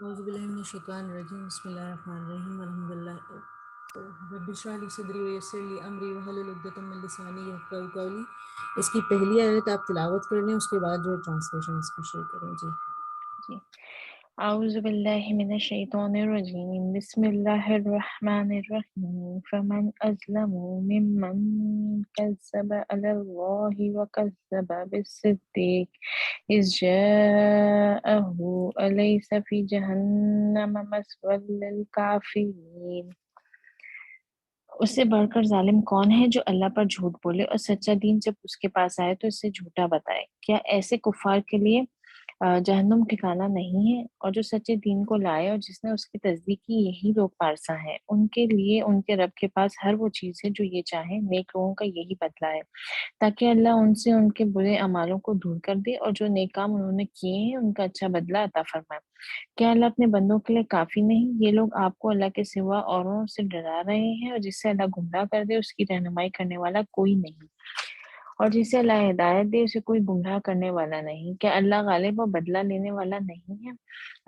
اعوذ باللہ من الشیطان الرجیم بسم اللہ الرحمن الرحیم الحمد للہ رب اشرح لی صدری ویسر لی امری واحلل عقدۃ من لسانی یفقہوا قولی۔ اس کی پہلی آیت آپ تلاوت کر لیں، اس کے بعد جو ٹرانسلیشن اس کی شیئر کریں۔ جی اعوذ باللہ من الشیطان الرجیم بسم اللہ الرحمن الرحیم فمن اظلم ممن کذب علی اللہ وکذب بالصدیق اذ جاءہ الیس فی جہنم مثوی للکافرین۔ اس سے بڑھ کر ظالم کون ہے جو اللہ پر جھوٹ بولے اور سچا دین جب اس کے پاس آئے تو اسے جھوٹا بتائے۔ کیا ایسے کفار کے لیے جہنم ٹھکانہ نہیں ہے؟ اور جو سچے دین کو لائے اور جس نے اس کی تصدیق کی، یہی لوگ پارسا ہیں۔ ان کے لیے ان کے رب کے پاس ہر وہ چیز ہے جو یہ چاہیں، نیک لوگوں کا یہی بدلہ ہے، تاکہ اللہ ان سے ان کے برے اعمالوں کو دور کر دے اور جو نیک کام انہوں نے کیے ہیں ان کا اچھا بدلہ عطا فرمائے۔ کیا اللہ اپنے بندوں کے لیے کافی نہیں؟ یہ لوگ آپ کو اللہ کے سوا اوروں سے ڈرا رہے ہیں، اور جس سے اللہ گمراہ کر دے اس کی رہنمائی کرنے والا کوئی نہیں، اور جسے اللہ ہدایت دے اسے کوئی گمراہ کرنے والا نہیں۔ کیا اللہ غالب اور بدلہ لینے والا نہیں ہے؟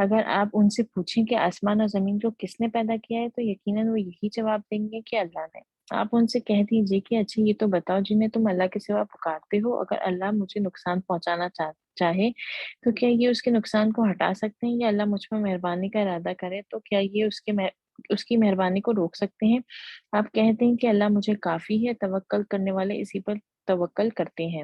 اگر آپ ان سے پوچھیں کہ آسمان اور زمین کو کس نے پیدا کیا ہے تو یقیناً وہ یہی جواب دیں گے کہ اللہ نے۔ آپ ان سے کہہ دیجئے کہ اچھا یہ تو بتاؤ جنہیں تم اللہ کے سوا پکارتے ہو، اگر اللہ مجھے نقصان پہنچانا چاہے تو کیا یہ اس کے نقصان کو ہٹا سکتے ہیں، یا اللہ مجھ پر مہربانی کا ارادہ کرے تو کیا یہ اس کی مہربانی کو روک سکتے ہیں؟ آپ کہتے ہیں کہ اللہ مجھے کافی ہے، توکل کرنے والے اسی پر توکل کرتے ہیں۔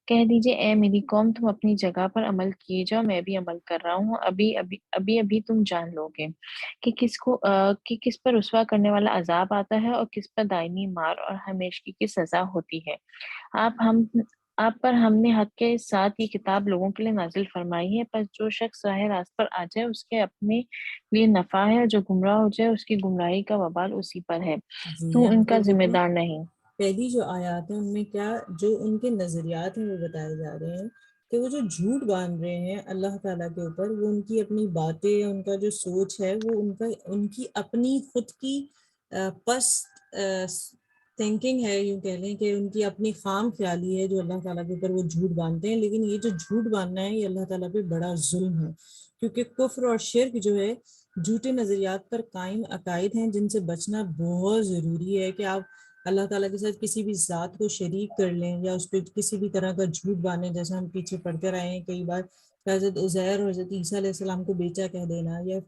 کہہ دیجئے اے میری قوم، تم اپنی جگہ پر عمل کیے جاؤ، میں بھی عمل کر رہا ہوں، ابھی تم جان لو گے کہ کس پر رسوا کرنے والا عذاب آتا ہے اور کس پر دائمی مار اور ہمیشگی کی سزا ہوتی ہے۔ آپ پر ہم نے حق کے ساتھ یہ کتاب لوگوں کے لیے نازل فرمائی ہے، پس جو شخص راہ راست پر آ جائے اس کے اپنے لیے نفع ہے، اور جو گمراہ ہو جائے اس کی گمراہی کا وبال اسی پر ہے، جی، تو یہاں ان کا پر ذمہ دیکھیں دار نہیں۔ پہلی جو آیات ہیں ان میں کیا جو ان کے نظریات ہیں وہ بتائے جا رہے ہیں کہ وہ جو جھوٹ باندھ رہے ہیں اللہ تعالیٰ کے اوپر، وہ ان کی اپنی باتیں، ان کا جو سوچ ہے وہ ان کی اپنی خود کی پس تھنکنگ ہے، یوں کہہ لیں کہ ان کی اپنی خام خیالی ہے جو اللہ تعالیٰ کے اوپر وہ جھوٹ باندھتے ہیں۔ لیکن یہ جو جھوٹ باندھنا ہے یہ اللہ تعالیٰ پہ بڑا ظلم ہے، کیونکہ کفر اور شرک جو ہے جھوٹے نظریات پر قائم عقائد ہیں جن سے بچنا بہت ضروری ہے۔ کہ آپ اللہ تعالیٰ کے ساتھ کسی بھی ذات کو شریک کر لیں یا اس پہ کسی بھی طرح کا جھوٹ باندھیں، جیسے ہم پیچھے پڑھ کر آئے ہیں کئی بار، حضرت عزیر اور حضرت عیسیٰ علیہ السلام کو بیٹا کہہ دینا، یا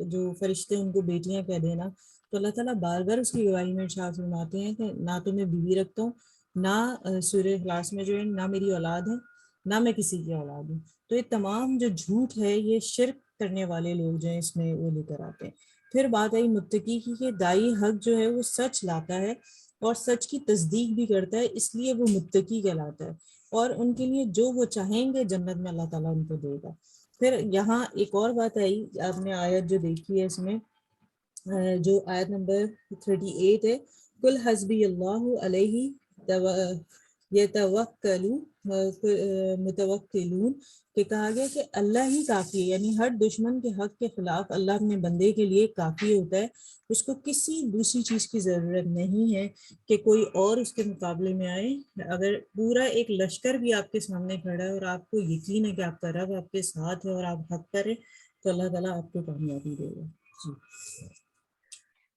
جو فرشتے ان کو بیٹیاں کہہ دینا، تو اللہ تعالیٰ بار بار اس کی گواہی میں ارشاد فرماتے ہیں کہ نہ تو میں بیوی رکھتا ہوں، نہ سورہ اخلاص میں جو ہے نہ میری اولاد ہے، نہ میں کسی کی اولاد ہوں۔ تو یہ تمام جو جھوٹ ہے یہ شرک کرنے والے لوگ جو ہیں اس میں وہ لے کر آتے ہیں۔ پھر بات آئی متقی کی کہ دائی حق جو ہے وہ سچ لاتا ہے اور سچ کی تصدیق بھی کرتا ہے، اس لیے وہ متقی کہلاتا ہے، اور ان کے لیے جو وہ چاہیں گے جنت میں اللہ تعالیٰ ان کو دے گا۔ پھر یہاں ایک اور بات آئی، آپ نے آیت جو دیکھی ہے اس میں جو آیت نمبر 38 ہے، کل حسبی اللہ علیہ متوکلون، کہ کہا گیا کہ اللہ ہی کافی ہے، یعنی ہر دشمن کے حق کے خلاف اللہ اپنے بندے کے لیے کافی ہوتا ہے، اس کو کسی دوسری چیز کی ضرورت نہیں ہے کہ کوئی اور اس کے مقابلے میں آئے۔ اگر پورا ایک لشکر بھی آپ کے سامنے کھڑا ہے اور آپ کو یقین ہے کہ آپ کا رب آپ کے ساتھ ہے اور آپ حق پر ہے، تو اللہ تعالیٰ آپ کو کامیابی دے گا۔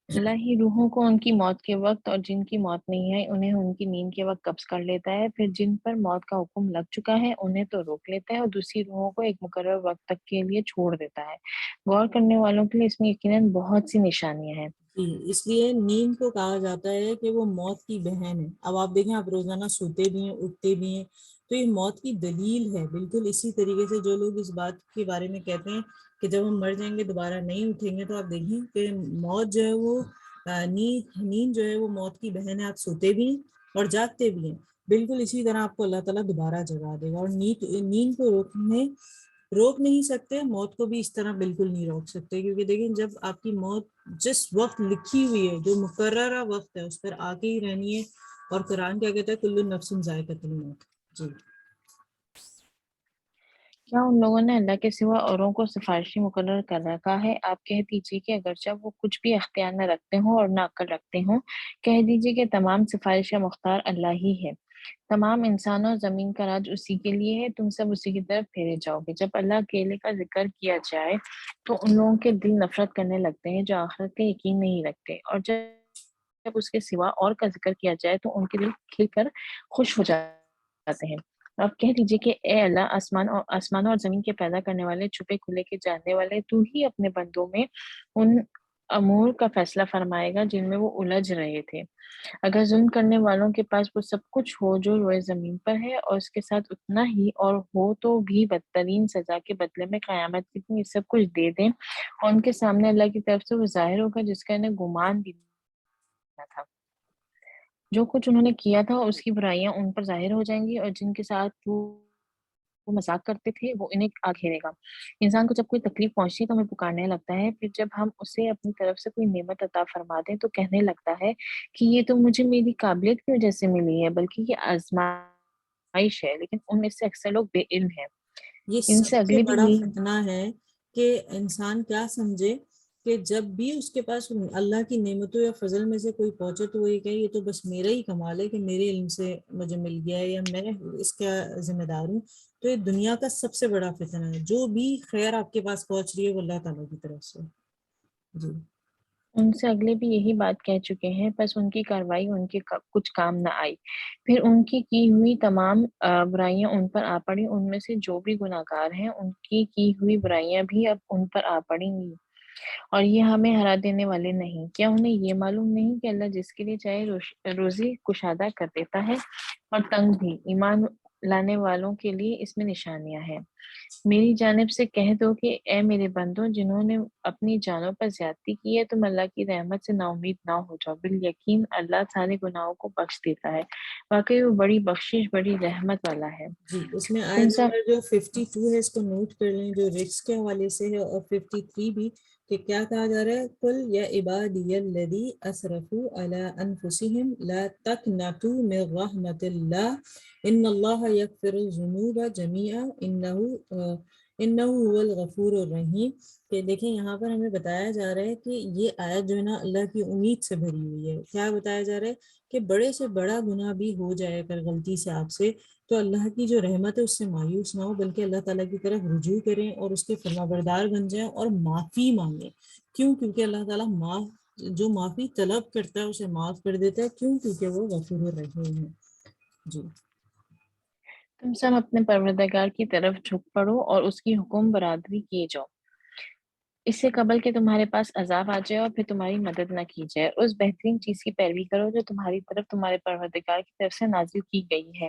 جی اللہ ہی روحوں کو ان کی موت کے وقت اور جن کی موت نہیں ہے انہیں ان کی نیند کے وقت قبض کر لیتا ہے، پھر جن پر موت کا حکم لگ چکا ہے انہیں تو روک لیتا ہے اور دوسری روحوں کو ایک مقرر وقت تک کے لیے چھوڑ دیتا ہے۔ غور کرنے والوں کے لیے اس میں یقیناً بہت سی نشانیاں ہیں۔ جی، اس لیے نیند کو کہا جاتا ہے کہ وہ موت کی بہن ہے۔ اب آپ دیکھیں آپ روزانہ سوتے بھی ہیں اٹھتے بھی ہیں، تو یہ موت کی دلیل ہے۔ بالکل اسی طریقے سے جو لوگ اس بات کے بارے میں کہتے ہیں کہ جب ہم مر جائیں گے دوبارہ نہیں اٹھیں گے، تو آپ دیکھیں کہ موت جو ہے وہ نیند جو ہے وہ موت کی بہن ہے۔ آپ سوتے بھی ہیں اور جاگتے بھی ہیں، بالکل اسی طرح آپ کو اللہ تعالیٰ دوبارہ جگا دے گا۔ اور نیند کو روک نہیں سکتے، موت کو بھی اس طرح بالکل نہیں روک سکتے، کیونکہ دیکھیں جب آپ کی موت جس وقت لکھی ہوئی ہے، جو مقررہ وقت ہے، اس پر آ کے ہی رہنی ہے۔ اور قرآن کیا کہتا ہے، کل نفس ذائقۃ الموت۔ جی کیا ان لوگوں نے اللہ کے سوا اوروں کو سفارشی مقرر کر رکھا ہے؟ آپ کہہ دیجئے کہ اگرچہ وہ کچھ بھی اختیار نہ رکھتے ہوں اور نہ عقل رکھتے ہوں، کہہ دیجئے کہ تمام سفارش کا مختار اللہ ہی ہے۔ تمام انسان اور زمین کا راج اسی کے لیے ہے، تم سب اسی کی طرف پھیرے جاؤ گے۔ جب اللہ اکیلے کا ذکر کیا جائے تو ان لوگوں کے دل نفرت کرنے لگتے ہیں جو آخرت کا یقین نہیں رکھتے، اور جب اس کے سوا اور کا ذکر کیا جائے تو ان کے دل کھل کر خوش ہو جاتے ہیں۔ اب کہہ دیجئے کہ اے اللہ، آسمانوں اور زمین کے پیدا کرنے والے، چھپے کھلے کے جاننے والے، تو ہی اپنے بندوں میں ان امور کا فیصلہ فرمائے گا جن میں وہ الجھ رہے تھے۔ اگر ظلم کرنے والوں کے پاس وہ سب کچھ ہو جو روئے زمین پر ہے، اور اس کے ساتھ اتنا ہی اور ہو تو بھی بدترین سزا کے بدلے میں قیامت کے دن یہ سب کچھ دے دیں، اور ان کے سامنے اللہ کی طرف سے وہ ظاہر ہوگا جس کا انہیں گمان بھی نہ تھا۔ جو کچھ انہوں نے کیا تھا اس کی برائیاں ان پر ظاہر ہو جائیں گی، اور جن کے ساتھ وہ مذاق کرتے تھے وہ انہیں آ گھیرے گا۔ انسان کو جب کوئی تکلیف پہنچتی ہے تو ہمیں پکارنے لگتا ہے، پھر جب ہم اسے اپنی طرف سے کوئی نعمت عطا فرما دیں تو کہنے لگتا ہے کہ یہ تو مجھے میری قابلیت کی وجہ سے ملی ہے، بلکہ یہ آزمائش ہے۔ لیکن ان میں سے اکثر لوگ بے علم ہیں۔ یہ ان سب سے سے اگلے بھی بڑا یہی فتنہ ہے کہ انسان کیا سمجھے کہ جب بھی اس کے پاس اللہ کی نعمتوں یا فضل میں سے کوئی پہنچے تو وہ یہ کہے یہ تو بس میرا ہی کمال ہے کہ میرے علم سے مجھے مل گیا ہے یا میں اس کا ذمہ دار ہوں۔ تو یہ دنیا کا سب سے بڑا فتنہ ہے، جو بھی خیر آپ کے پاس پہنچ رہی ہے وہ اللہ تعالیٰ کی طرف سے۔ جی ان سے اگلے بھی یہی بات کہہ چکے ہیں، بس ان کی کارروائی ان کے کچھ کام نہ آئی۔ پھر ان کی ہوئی تمام برائیاں ان پر آ پڑی، ان میں سے جو بھی گناہگار ہیں ان کی ہوئی برائیاں بھی اب ان پر آ پڑیں گی، اور یہ ہمیں ہرا دینے والے نہیں۔ کیا انہیں یہ معلوم نہیں کہ اللہ جس کے لیے چاہے روزی کشادہ کر دیتا ہے اور تنگ بھی؟ ایمان لانے والوں کے لیے اس میں نشانیاں ہیں۔ میری جانب سے کہہ دو کہ اے میرے بندوں، جنہوں نے اپنی جانوں پر زیادتی کی ہے، تم اللہ کی رحمت سے نا امید نہ ہو جاؤ، بالیقین اللہ سارے گناہوں کو بخش دیتا ہے، واقعی وہ بڑی بخشش، بڑی رحمت والا ہے۔ جی اس میں تم آیت سب نمبر جو 52 ہے اس کو نوٹ کر لیں، جو رزق کے حوالے سے ہے، اور 53 بھی، کہ کیا کہا جا رہا ہے، قل یا عبادی الذی اسرفوا علی انفسہم لا تقنطوا من رحمت اللہ ان اللہ یغفر الذنوب جميعا انہ هو الغفور الرحیم۔ کہ دیکھیں یہاں پر ہمیں بتایا جا رہا ہے کہ یہ آیت جو ہے نا اللہ کی امید سے بھری ہوئی ہے۔ کیا بتایا جا رہا ہے کہ بڑے سے بڑا گناہ بھی ہو جائے اگر غلطی سے آپ سے، تو اللہ کی جو رحمت ہے اس سے مایوس نہ ہو، بلکہ اللہ تعالیٰ کی طرف رجوع کریں اور اس کے فرما بردار بن جائیں اور معافی مانگیں۔ کیوں؟ کیونکہ اللہ تعالیٰ جو معافی طلب کرتا ہے اسے معاف کر دیتا ہے۔ کیوں؟ کیونکہ وہ غفور الرحیم ہے۔ جی تم سب اپنے پروردگار کی طرف جھک پڑو اور اس کی حکم برادری کیے جاؤ، اس سے قبل کہ تمہارے پاس عذاب آ جائے اور پھر تمہاری مدد نہ کی جائے۔ اس بہترین چیز کی پیروی کرو جو تمہاری طرف تمہارے پروردگار کی طرف سے نازل کی گئی ہے،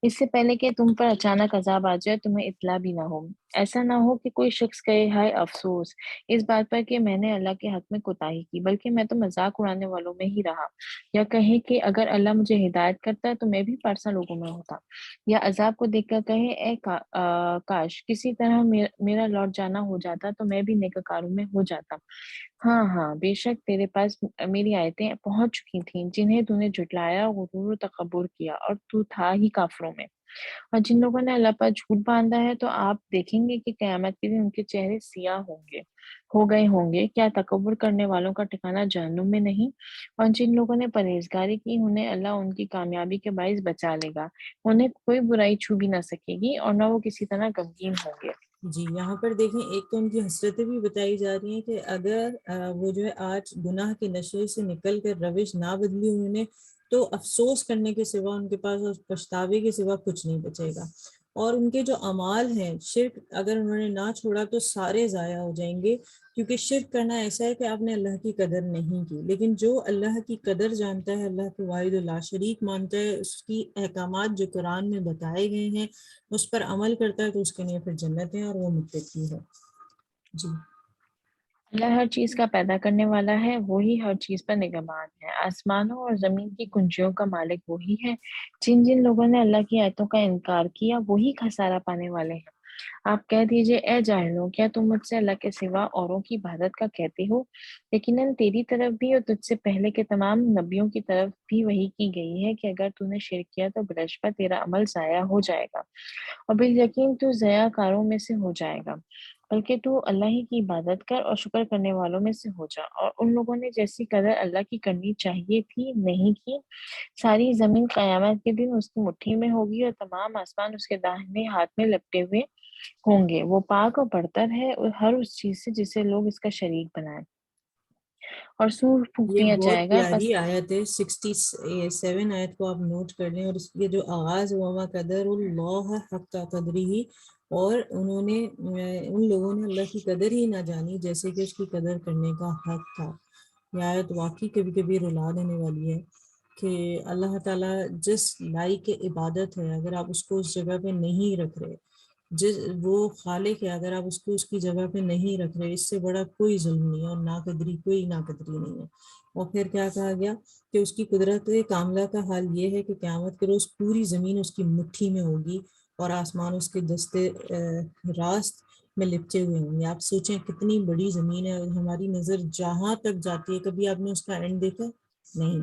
اس سے پہلے کہ تم پر اچانک عذاب آ جائے، تمہیں اطلاع بھی نہ ہو۔ ایسا نہ ہو کہ کوئی شخص کہے ہائے افسوس اس بات پر کہ میں نے اللہ کے حق میں کوتاہی کی، بلکہ میں تو مذاق اڑانے والوں میں ہی رہا۔ یا کہے کہ اگر اللہ مجھے ہدایت کرتا تو میں بھی پارسا لوگوں میں ہوتا۔ یا عذاب کو دیکھ کر کہے اے کاش کسی طرح میرا لوٹ جانا ہو جاتا تو میں بھی نیکوکاروں میں ہو جاتا۔ ہاں ہاں، بے شک تیرے پاس میری آیتیں پہنچ چکی تھیں جنہیں تو نے جھٹلایا، غرور و تکبر کیا، اور تو تھا ہی کافروں میں۔ اور جن لوگوں نے اللہ پر جھوٹ باندھا ہے تو آپ دیکھیں گے کہ قیامت کے دن ان کے چہرے سیاہ ہو گئے ہوں گے۔ کیا تکبر کرنے والوں کا ٹھکانہ جہنم میں نہیں؟ اور جن لوگوں نے پرہیزگاری کی انہیں اللہ ان کی کامیابی کے باعث بچا لے گا، انہیں کوئی برائی چھو بھی نہ سکے گی اور نہ وہ کسی طرح غمگین ہوں گے۔ جی یہاں پر دیکھیں، ایک تو ان کی حسرتیں بھی بتائی جا رہی ہیں کہ اگر وہ جو ہے آج گناہ کے نشے سے نکل کر روش نہ بدلی انہوں نے، تو افسوس کرنے کے سوا ان کے پاس اور پچھتاوے کے سوا کچھ نہیں بچے گا۔ اور ان کے جو اعمال ہیں، شرک اگر انہوں نے نہ چھوڑا تو سارے ضائع ہو جائیں گے، کیونکہ شرک کرنا ایسا ہے کہ آپ نے اللہ کی قدر نہیں کی۔ لیکن جو اللہ کی قدر جانتا ہے، اللہ کو واحد لا شریک مانتا ہے، اس کی احکامات جو قرآن میں بتائے گئے ہیں اس پر عمل کرتا ہے، تو اس کے لیے پھر جنت ہے اور وہ متقی ہے۔ جی اللہ ہر چیز کا پیدا کرنے والا ہے، وہی ہر چیز پر نگہبان ہے۔ آسمانوں اور زمین کی کنجیوں کا مالک وہی ہے۔ جن جن لوگوں نے اللہ کی آیتوں کا انکار کیا وہی خسارہ پانے والے ہیں۔ آپ کہہ دیجئے اے جاہلوں، کیا تم مجھ سے اللہ کے سوا اوروں کی عبادت کا کہتے ہو؟ یقیناً تیری طرف بھی اور تجھ سے پہلے کے تمام نبیوں کی طرف بھی وحی کی گئی ہے کہ اگر تو نے شرک کیا تو بلاشبہ تیرا عمل ضائع ہو جائے گا، اور بالیقین تو ضیاع کاروں میں سے ہو جائے گا۔ بلکہ تو اللہ ہی کی عبادت کر اور شکر کرنے والوں میں سے ہو جا۔ اور ان لوگوں نے جیسی قدر اللہ کی کرنی چاہیے تھی نہیں کی۔ ساری زمین قیامت کے دن اس کی مٹھی میں ہوگی اور تمام آسمان اس کے داہنے ہاتھ میں لپٹے ہوئے ہوں گے۔ وہ پاک اور برتر ہے ہر اس چیز سے جسے لوگ اس کا شریک بنائیں۔ اور سور پھونک یہ دیا بہت جائے گا، پس پیاری آیت ہے، 67 آیت کو آپ نوٹ کر لیں، اور اس کے جو آغاز وما قدر اللہ حق قدری ہی، اور انہوں نے ان لوگوں نے اللہ کی قدر ہی نہ جانی جیسے کہ اس کی قدر کرنے کا حق تھا۔ یہ آیت واقعی کبھی کبھی رلا دینے والی ہے کہ اللہ تعالیٰ جس لائق عبادت ہے، اگر آپ اس کو اس جگہ پہ نہیں رکھ رہے، وہ خالق ہے، اگر آپ اس کو اس کی جگہ پہ نہیں رکھ رہے، اس سے بڑا کوئی ظلم نہیں ہے اور ناقدری کوئی ناقدری نہیں ہے۔ اور پھر کیا کہا گیا کہ اس کی قدرت کاملہ کا حال یہ ہے کہ قیامت کے روز پوری زمین اس کی مٹھی میں ہوگی اور آسمان اس کے دستے راست میں لپٹے ہوئے ہوں گے۔ آپ سوچیں کتنی بڑی زمین ہے، اور ہماری نظر جہاں تک جاتی ہے کبھی آپ نے اس کا اینڈ دیکھا؟ نہیں۔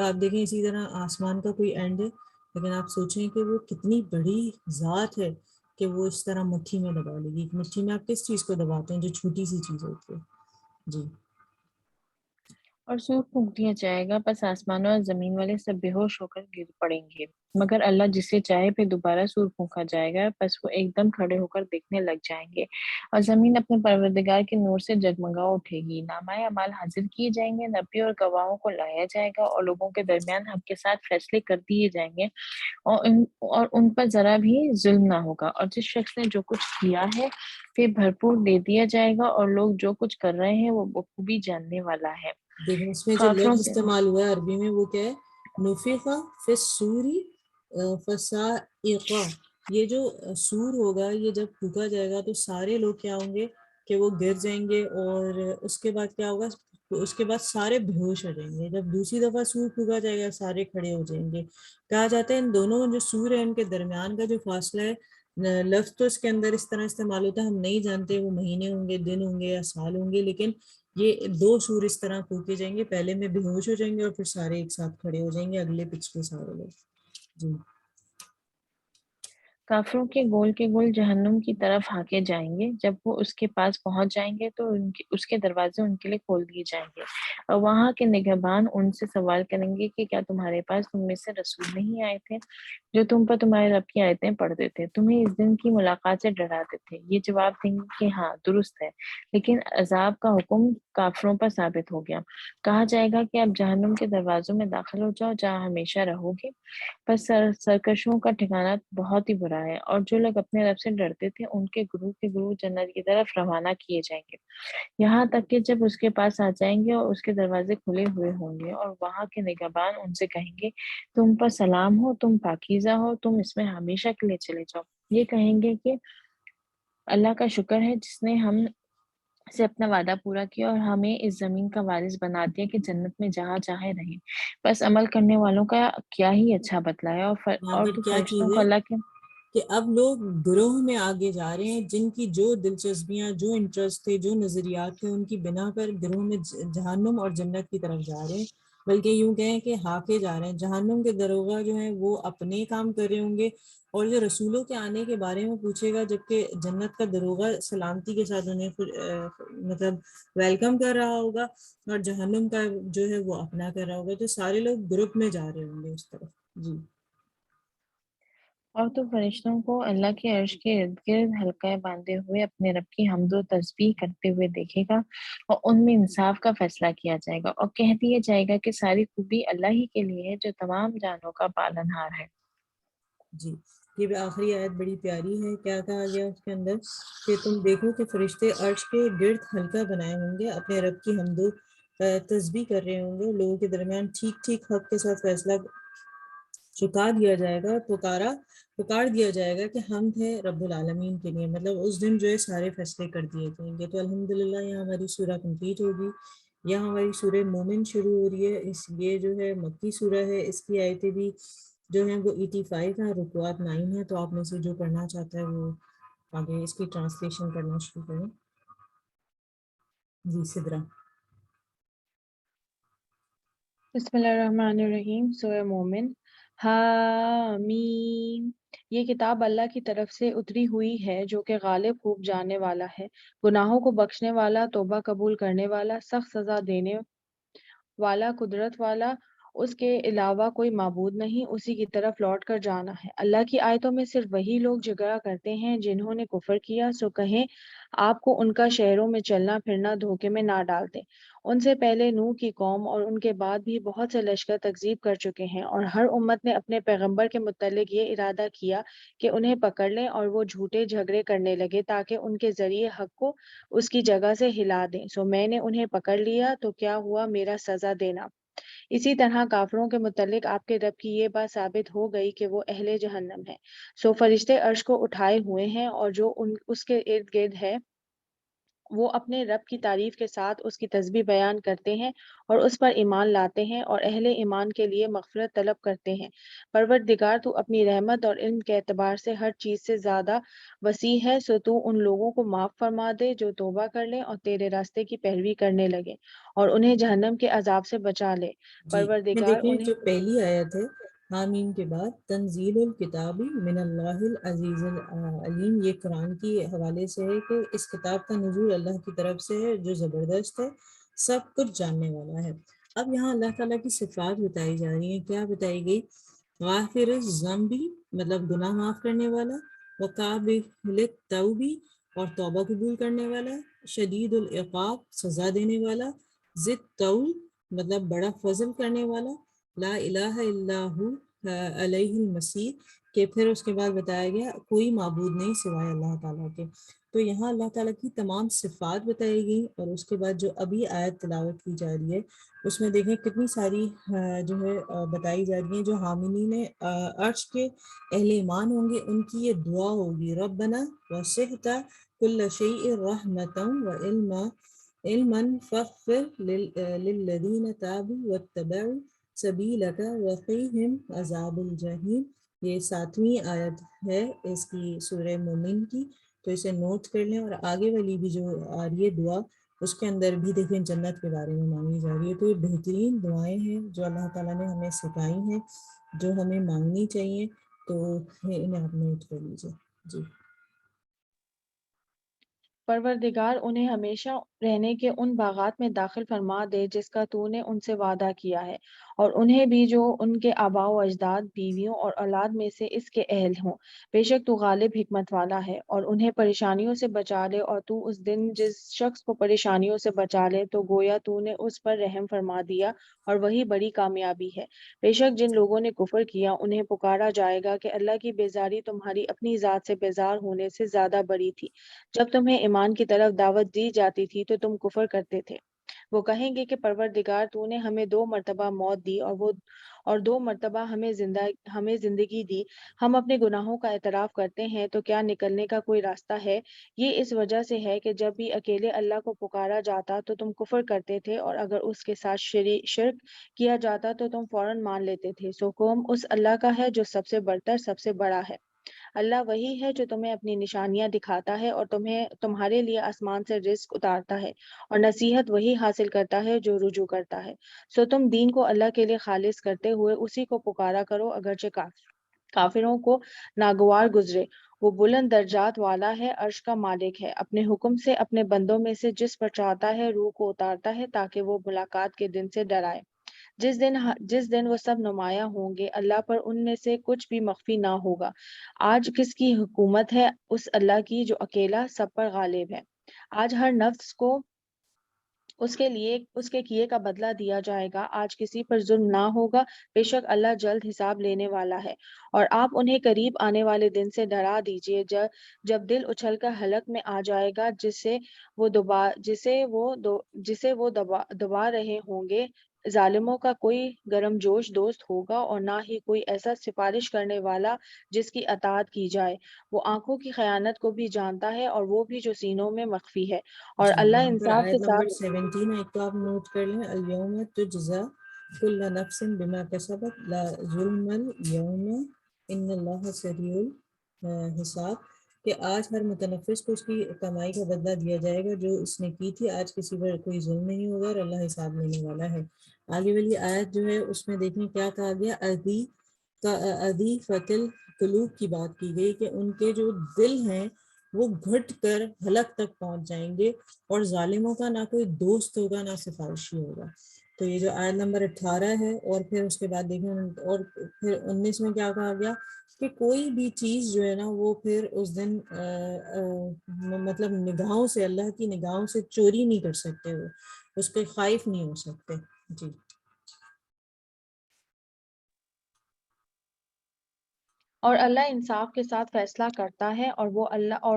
آپ دیکھیں اسی طرح آسمان کا کوئی اینڈ ہے، لیکن آپ سوچیں کہ وہ کتنی بڑی ذات ہے کہ وہ اس طرح مٹھی میں دبا لے گی۔ مٹھی میں آپ کس چیز کو دباتے ہیں؟ جو چھوٹی سی چیز ہوتی ہے۔ جی اور سور پھونک دیا جائے گا، پس آسمانوں اور زمین والے سب بے ہوش ہو کر گر پڑیں گے، مگر اللہ جسے چاہے پہ دوبارہ سور پھونکا جائے گا، پس وہ ایک دم کھڑے ہو کر دیکھنے لگ جائیں گے، اور زمین اپنے پروردگار کے نور سے جگمگا اٹھے گی۔ نامہ اعمال حاضر کیے جائیں گے، نبیوں اور گواہوں کو لایا جائے گا، اور لوگوں کے درمیان حق کے ساتھ فیصلے کر دیے جائیں گے، اور ان پر ذرا بھی ظلم نہ ہوگا۔ اور جس شخص نے جو کچھ کیا ہے پھر بھرپور دے دیا جائے گا، اور لوگ جو کچھ کر رہے ہیں وہ بخوبی جاننے والا ہے۔ دیکھیں اس میں جو کافروں لفظ کے استعمال ہوا ہے عربی میں وہ کیا ہے؟ نفخ فی الصوری فصائقہ۔ یہ جو سور ہوگا، یہ جب پھونکا جائے گا تو سارے لوگ کیا ہوں گے کہ وہ گر جائیں گے، اور اس کے بعد کیا ہوگا؟ اس کے بعد سارے بے ہوش ہو جائیں گے۔ جب دوسری دفعہ سور پھونکا جائے گا سارے کھڑے ہو جائیں گے۔ کہا جاتا ہے ان دونوں جو سور ہیں ان کے درمیان کا جو فاصلہ ہے، لفظ تو اس کے اندر اس طرح استعمال ہوتا ہے، ہم نہیں جانتے وہ مہینے ہوں گے، دن ہوں گے یا سال ہوں گے، لیکن یہ دو سور اس طرح پھونکے جائیں گے، پہلے میں بے ہوش ہو جائیں گے اور پھر سارے ایک ساتھ کھڑے ہو جائیں گے، اگلے پچھلے سارے لوگ۔ جی کافروں کے گول جہنم کی طرف ہانکے جائیں گے۔ جب وہ اس کے پاس پہنچ جائیں گے تو اس کے دروازے ان کے لیے کھول دیے جائیں گے، اور وہاں کے نگہبان ان سے سوال کریں گے کہ کیا تمہارے پاس تم میں سے رسول نہیں آئے تھے جو تم پر تمہارے رب کی آیتیں پڑھتے تھے، تمہیں اس دن کی ملاقات سے ڈراتے تھے؟ یہ جواب دیں گے کہ ہاں درست ہے، لیکن عذاب کا حکم کافروں پر ثابت ہو گیا۔ کہا جائے گا کہ اب جہنم کے دروازوں میں داخل ہو جاؤ جہاں ہمیشہ رہو گے، بس سرکشوں کا ٹھکانہ بہت ہی برا ہے۔ اور جو لوگ اپنے رب سے ڈرتے تھے ان کے گروہ جنت کی طرف روانہ کیے جائیں گے، یہاں تک کہ جب اس کے پاس آ جائیں گے اور اس کے دروازے کھلے ہوئے ہوں گے، اور وہاں کے نگہبان ان سے کہیں گے تم پر سلام ہو، تم پاکیزہ ہو، تم اس میں ہمیشہ کے لیے چلے جاؤ۔ یہ کہیں گے کہ اللہ کا شکر ہے جس نے ہم سے اپنا وعدہ پورا کیا اور ہمیں اس زمین کا وارث بنا دیا کہ جنت میں جہاں چاہے رہیں۔ بس عمل کرنے والوں کا کیا ہی اچھا بدلہ ہے۔ یہاں اور پر تو کیا فرشتوں چیز کو ہے اللہ کے کہ اب لوگ گروہ میں آگے جا رہے ہیں، جن کی جو دلچسپیاں، جو انٹرسٹ تھے، جو نظریات تھے، ان کی بنا پر گروہ میں جہنم اور جنت کی طرف جا رہے ہیں، بلکہ یوں کہیں کہ ہاکے جا رہے ہیں۔ جہنم کے دروغہ جو ہیں وہ اپنے کام کر رہے ہوں گے، اور جو رسولوں کے آنے کے بارے میں پوچھے گا، جبکہ جنت کا دروغہ سلامتی کے ساتھ انہیں مطلب ویلکم کر رہا ہوگا، اور جہنم کا جو ہے وہ اپنا کر رہا ہوگا، تو سارے لوگ گروپ میں جا رہے ہوں گے اس طرف۔ جی اور تو فرشتوں کو اللہ کے عرش کے ارد گرد حلقہ باندھے ہوئے اپنے رب کی حمد و تسبیح کرتے ہوئے دیکھے گا، اور ان میں انصاف کا فیصلہ کیا جائے گا، اور کہہ دیا جائے گا کہ ساری خوبی اللہ ہی کے لیے ہے جو تمام جانوں کا پالنہار ہے۔ جی یہ بھی آخری آیت بڑی پیاری ہے۔ کیا کہا گیا اس کے اندر کہ تم دیکھو کہ فرشتے عرش کے گرد حلقہ بنائے ہوں گے، اپنے رب کی حمد و تسبیح کر رہے ہوں گے، لوگوں کے درمیان ٹھیک ٹھیک حق کے ساتھ فیصلہ چکا دیا جائے گا، پکار دیا جائے گا کہ حمد ہے رب العالمین کے لیے، مطلب اس دن جو ہے سارے فیصلے کر دیے جائیں گے۔ تو الحمدللہ یہاں ہماری سورہ کمپلیٹ ہوگی۔ یہاں ہماری سورہ مومن شروع ہو رہی ہے، یہ جو ہے مکی سورہ ہے، اس کی آیتیں بھی جو ہیں وہ 85 ہیں، رکوعات 9 ہیں۔ تو آپ میں سے جو پڑھنا چاہتا ہے وہ آگے اس کی ٹرانسلیشن کرنا شروع کریں۔ جی سدرا۔ بسم اللہ الرحمن الرحیم۔ سورہ مومن۔ حامیم یہ کتاب اللہ کی طرف سے اتری ہوئی ہے جو کہ غالب خوب جاننے والا ہے، گناہوں کو بخشنے والا، توبہ قبول کرنے والا، سخت سزا دینے والا، قدرت والا، اس کے علاوہ کوئی معبود نہیں، اسی کی طرف لوٹ کر جانا ہے۔ اللہ کی آیتوں میں صرف وہی لوگ جھگڑا کرتے ہیں جنہوں نے کفر کیا، سو کہیں آپ کو ان کا شہروں میں چلنا پھرنا دھوکے میں نہ ڈال دے۔ ان سے پہلے نوح کی قوم اور ان کے بعد بھی بہت سے لشکر تکذیب کر چکے ہیں، اور ہر امت نے اپنے پیغمبر کے متعلق یہ ارادہ کیا کہ انہیں پکڑ لیں اور وہ جھوٹے جھگڑے کرنے لگے تاکہ ان کے ذریعے حق کو اس کی جگہ سے ہلا دیں، سو میں نے انہیں پکڑ لیا تو کیا ہوا میرا سزا دینا۔ اسی طرح کافروں کے متعلق آپ کے رب کی یہ بات ثابت ہو گئی کہ وہ اہل جہنم ہے۔ سو فرشتے عرش کو اٹھائے ہوئے ہیں اور جو اس کے ارد گرد ہے وہ اپنے رب کی تعریف کے ساتھ اس کی تسبیح بیان کرتے ہیں اور اس پر ایمان لاتے ہیں اور اہل ایمان کے لیے مغفرت طلب کرتے ہیں۔ پروردگار تو اپنی رحمت اور علم کے اعتبار سے ہر چیز سے زیادہ وسیع ہے، سو تو ان لوگوں کو معاف فرما دے جو توبہ کر لیں اور تیرے راستے کی پیروی کرنے لگے اور انہیں جہنم کے عذاب سے بچا لے۔ جی میں پروردگار دیکھیں انہیں جو پہلی آیت ہے حامیم کے بعد تنزیل الکتاب من اللہ العزیز العلیم، یہ قرآن کی حوالے سے ہے کہ اس کتاب کا نزول اللہ کی طرف سے ہے جو زبردست ہے، سب کچھ جاننے والا ہے۔ اب یہاں اللہ تعالیٰ کی صفات بتائی جا رہی ہیں، کیا بتائی گئی؟ غافر الذنبی مطلب گناہ معاف کرنے والا، وقابل التوبی اور توبہ قبول کرنے والا، شدید العقاب سزا دینے والا، ذی الطول مطلب بڑا فضل کرنے والا، لا الہ الا ہو علیہ المسیح، کہ پھر اس کے بعد بتایا گیا کوئی معبود نہیں سوائے اللہ تعالیٰ کے۔ تو یہاں اللہ تعالیٰ کی تمام صفات بتائی گئی، اور اس کے بعد جو ابھی آیت تلاوت کی جا رہی ہے اس میں دیکھیں کتنی ساری جو ہے بتائی جا رہی ہیں۔ جو حاملین عرش کے اہل ایمان ہوں گے ان کی یہ دعا ہوگی، ربنا وسعت کل شیء رحمتا وعلما علما فاغفر للذین تابوا واتبعوا سبیلک وقیہم عذاب الجحیم۔ یہ 7ویں آیت ہے اس کی سورہ مومن کی، تو اسے نوٹ کر لیں۔ اور آگے والی بھی جو آ رہی ہے دعا اس کے اندر بھی دیکھیں جنت کے بارے میں مانگی جا رہی ہے۔ تو یہ بہترین دعائیں ہیں جو اللہ تعالیٰ نے ہمیں سکھائی ہیں، جو ہمیں مانگنی چاہیے، تو انہیں آپ نوٹ کر لیجیے۔ جی پروردگار انہیں ہمیشہ رہنے کے ان باغات میں داخل فرما دے جس کا تو نے ان سے وعدہ کیا ہے، اور انہیں بھی جو ان کے آباء و اجداد، بیویوں اور اولاد میں سے اس کے اہل ہوں۔ بے شک تو غالب حکمت والا ہے، اور انہیں پریشانیوں سے بچا لے، اور تو اس دن جس شخص کو پریشانیوں سے بچا لے تو گویا تو نے اس پر رحم فرما دیا، اور وہی بڑی کامیابی ہے۔ بے شک جن لوگوں نے کفر کیا انہیں پکارا جائے گا کہ اللہ کی بیزاری تمہاری اپنی ذات سے بیزار ہونے سے زیادہ بڑی تھی۔ جب تمہیں ایمان کی طرف دعوت دی جاتی تھی تو تم کفر کرتے تھے۔ وہ کہیں گے کہ پروردگار تو نے ہمیں 2 مرتبہ موت دی اور 2 مرتبہ ہمیں زندگی دی، ہم اپنے گناہوں کا اعتراف کرتے ہیں تو کیا نکلنے کا کوئی راستہ ہے؟ یہ اس وجہ سے ہے کہ جب بھی اکیلے اللہ کو پکارا جاتا تو تم کفر کرتے تھے، اور اگر اس کے ساتھ شرک کیا جاتا تو تم فوراً مان لیتے تھے۔ سو قوم اس اللہ کا ہے جو سب سے برتر سب سے بڑا ہے۔ اللہ وہی ہے جو تمہیں اپنی نشانیاں دکھاتا ہے اور تمہارے لیے آسمان سے رزق اتارتا ہے، اور نصیحت وہی حاصل کرتا ہے جو رجوع کرتا ہے۔ سو تم دین کو اللہ کے لیے خالص کرتے ہوئے اسی کو پکارا کرو، اگرچہ کافروں کو ناگوار گزرے۔ وہ بلند درجات والا ہے، عرش کا مالک ہے، اپنے حکم سے اپنے بندوں میں سے جس پر چاہتا ہے روح کو اتارتا ہے تاکہ وہ ملاقات کے دن سے ڈرائے، جس دن وہ سب نمایاں ہوں گے۔ اللہ پر ان میں سے کچھ بھی مخفی نہ ہوگا۔ آج کس کی حکومت ہے؟ اس اللہ کی جو اکیلا سب پر غالب ہے۔ آج ہر نفس کو اس کے کیے کا بدلہ دیا جائے گا، آج کسی پر ظلم نہ ہوگا، بے شک اللہ جلد حساب لینے والا ہے۔ اور آپ انہیں قریب آنے والے دن سے ڈرا دیجئے جب دل اچھل کر حلق میں آ جائے گا، جسے وہ دبا رہے ہوں گے۔ ظالموں کا کوئی گرم جوش دوست ہوگا اور نہ ہی کوئی ایسا سفارش کرنے والا جس کی اطاعت کی جائے۔ وہ آنکھوں کی خیانت کو بھی جانتا ہے اور وہ بھی جو سینوں میں مخفی ہے، اور جی اللہ یہاں پر انصاف کے آیت نمبر ساتھ 17 ہے، ایک تو آپ نوٹ کر لیں، الیوم تجزا کل نفس بما کسبت لا ظلم اليوم ان اللہ سریع الحساب، کہ آج ہر متنفس کو اس کی کمائی کا بدلہ دیا جائے گا جو اس نے کی تھی، آج کسی پر کوئی ظلم نہیں ہوگا اور اللہ حساب لینے والا ہے۔ آگے والی آیت جو ہے اس میں دیکھیں کیا کہا گیا، کَأَذِفَةِ القلوب کی بات کی گئی کہ ان کے جو دل ہیں وہ گھٹ کر ہلاک تک پہنچ جائیں گے، اور ظالموں کا نہ کوئی دوست ہوگا نہ سفارشی ہوگا۔ تو یہ جو آیت نمبر 18 ہے، اور پھر اس کے بعد دیکھیں، اور پھر 19 میں کیا کہا گیا کہ کوئی بھی چیز جو ہے نا وہ پھر اس دن مطلب نگاہوں سے، اللہ کی نگاہوں سے چوری نہیں کر سکتے، وہ اس پہ خائف نہیں ہو سکتے۔ جی اور اللہ انصاف کے ساتھ فیصلہ کرتا ہے، اور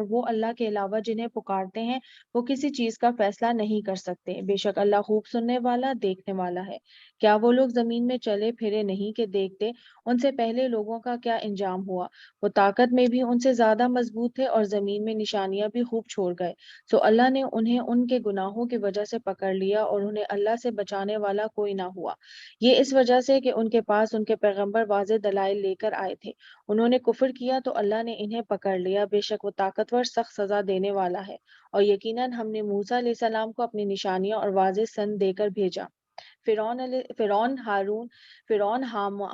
وہ اللہ کے علاوہ جنہیں پکارتے ہیں وہ کسی چیز کا فیصلہ نہیں کر سکتے۔ بے شک اللہ خوب سننے والا، دیکھنے والا ہے۔ کیا وہ لوگ زمین میں چلے پھرے نہیں کہ دیکھتے ان سے پہلے لوگوں کا کیا انجام ہوا؟ وہ طاقت میں بھی ان سے زیادہ مضبوط تھے اور زمین میں نشانیاں بھی خوب چھوڑ گئے۔ سو اللہ نے انہیں ان کے گناہوں کی وجہ سے پکڑ لیا، اور انہیں اللہ سے بچانے والا کوئی نہ ہوا۔ یہ اس وجہ سے کہ ان کے پاس ان کے پیغمبر واضح دلائل لے کر آئے تھے۔ انہوں نے کفر کیا تو اللہ نے انہیں پکڑ لیا، بے شک وہ طاقتور سخت سزا دینے والا ہے۔ اور یقیناً ہم نے موسیٰ علیہ السلام کو اپنی نشانیاں اور واضح سند دے کر بھیجا۔ فرعون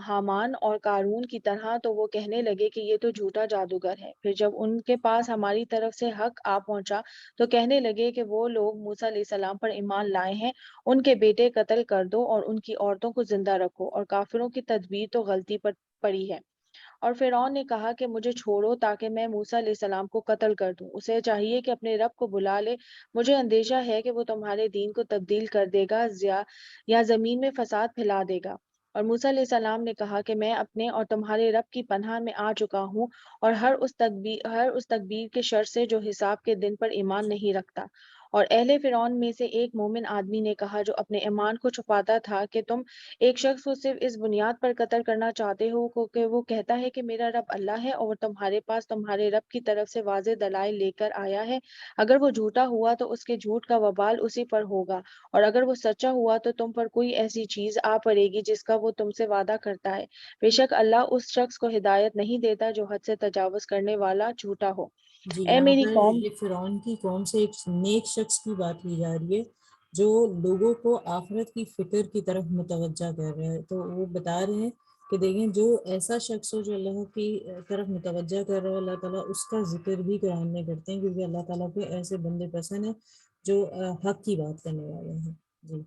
حامان اور قارون کی طرح تو وہ کہنے لگے کہ یہ تو جھوٹا جادوگر ہے۔ پھر جب ان کے پاس ہماری طرف سے حق آ پہنچا تو کہنے لگے کہ وہ لوگ موسیٰ علیہ السلام پر ایمان لائے ہیں، ان کے بیٹے قتل کر دو اور ان کی عورتوں کو زندہ رکھو، اور کافروں کی تدبیر تو غلطی پر پڑی ہے۔ اور فرعون نے کہا کہ مجھے چھوڑو تاکہ میں موسیٰ علیہ السلام کو قتل کر دوں، اسے چاہیے کہ اپنے رب کو بلا لے، مجھے اندیشہ ہے کہ وہ تمہارے دین کو تبدیل کر دے گا یا زمین میں فساد پھیلا دے گا۔ اور موسیٰ علیہ السلام نے کہا کہ میں اپنے اور تمہارے رب کی پناہ میں آ چکا ہوں، اور ہر اس تکبیر کے شر سے جو حساب کے دن پر ایمان نہیں رکھتا۔ اور اہل فرعون میں سے ایک مومن آدمی نے کہا جو اپنے ایمان کو چھپاتا تھا کہ تم ایک شخص کو صرف اس بنیاد پر قتل کرنا چاہتے ہو کہ وہ کہتا ہے کہ میرا رب اللہ ہے، اور تمہارے پاس تمہارے رب کی طرف سے واضح دلائل لے کر آیا ہے۔ اگر وہ جھوٹا ہوا تو اس کے جھوٹ کا وبال اسی پر ہوگا، اور اگر وہ سچا ہوا تو تم پر کوئی ایسی چیز آ پڑے گی جس کا وہ تم سے وعدہ کرتا ہے۔ بے شک اللہ اس شخص کو ہدایت نہیں دیتا جو حد سے تجاوز کرنے والا جھوٹا ہو۔ جی اے یہاں میری پر قوم، یہ فرعون کی قوم سے ایک نیک شخص کی بات کی جا رہی ہے جو لوگوں کو آخرت کی فکر کی طرف متوجہ کر رہا ہے۔ تو وہ بتا رہے ہیں کہ دیکھیں جو ایسا شخص ہو جو اللہ کی طرف متوجہ کر رہا ہے، اللہ تعالیٰ اس کا ذکر بھی قرآن میں کرتے ہیں، کیونکہ اللہ تعالیٰ کو ایسے بندے پسند ہیں جو حق کی بات کرنے والے ہیں۔ جی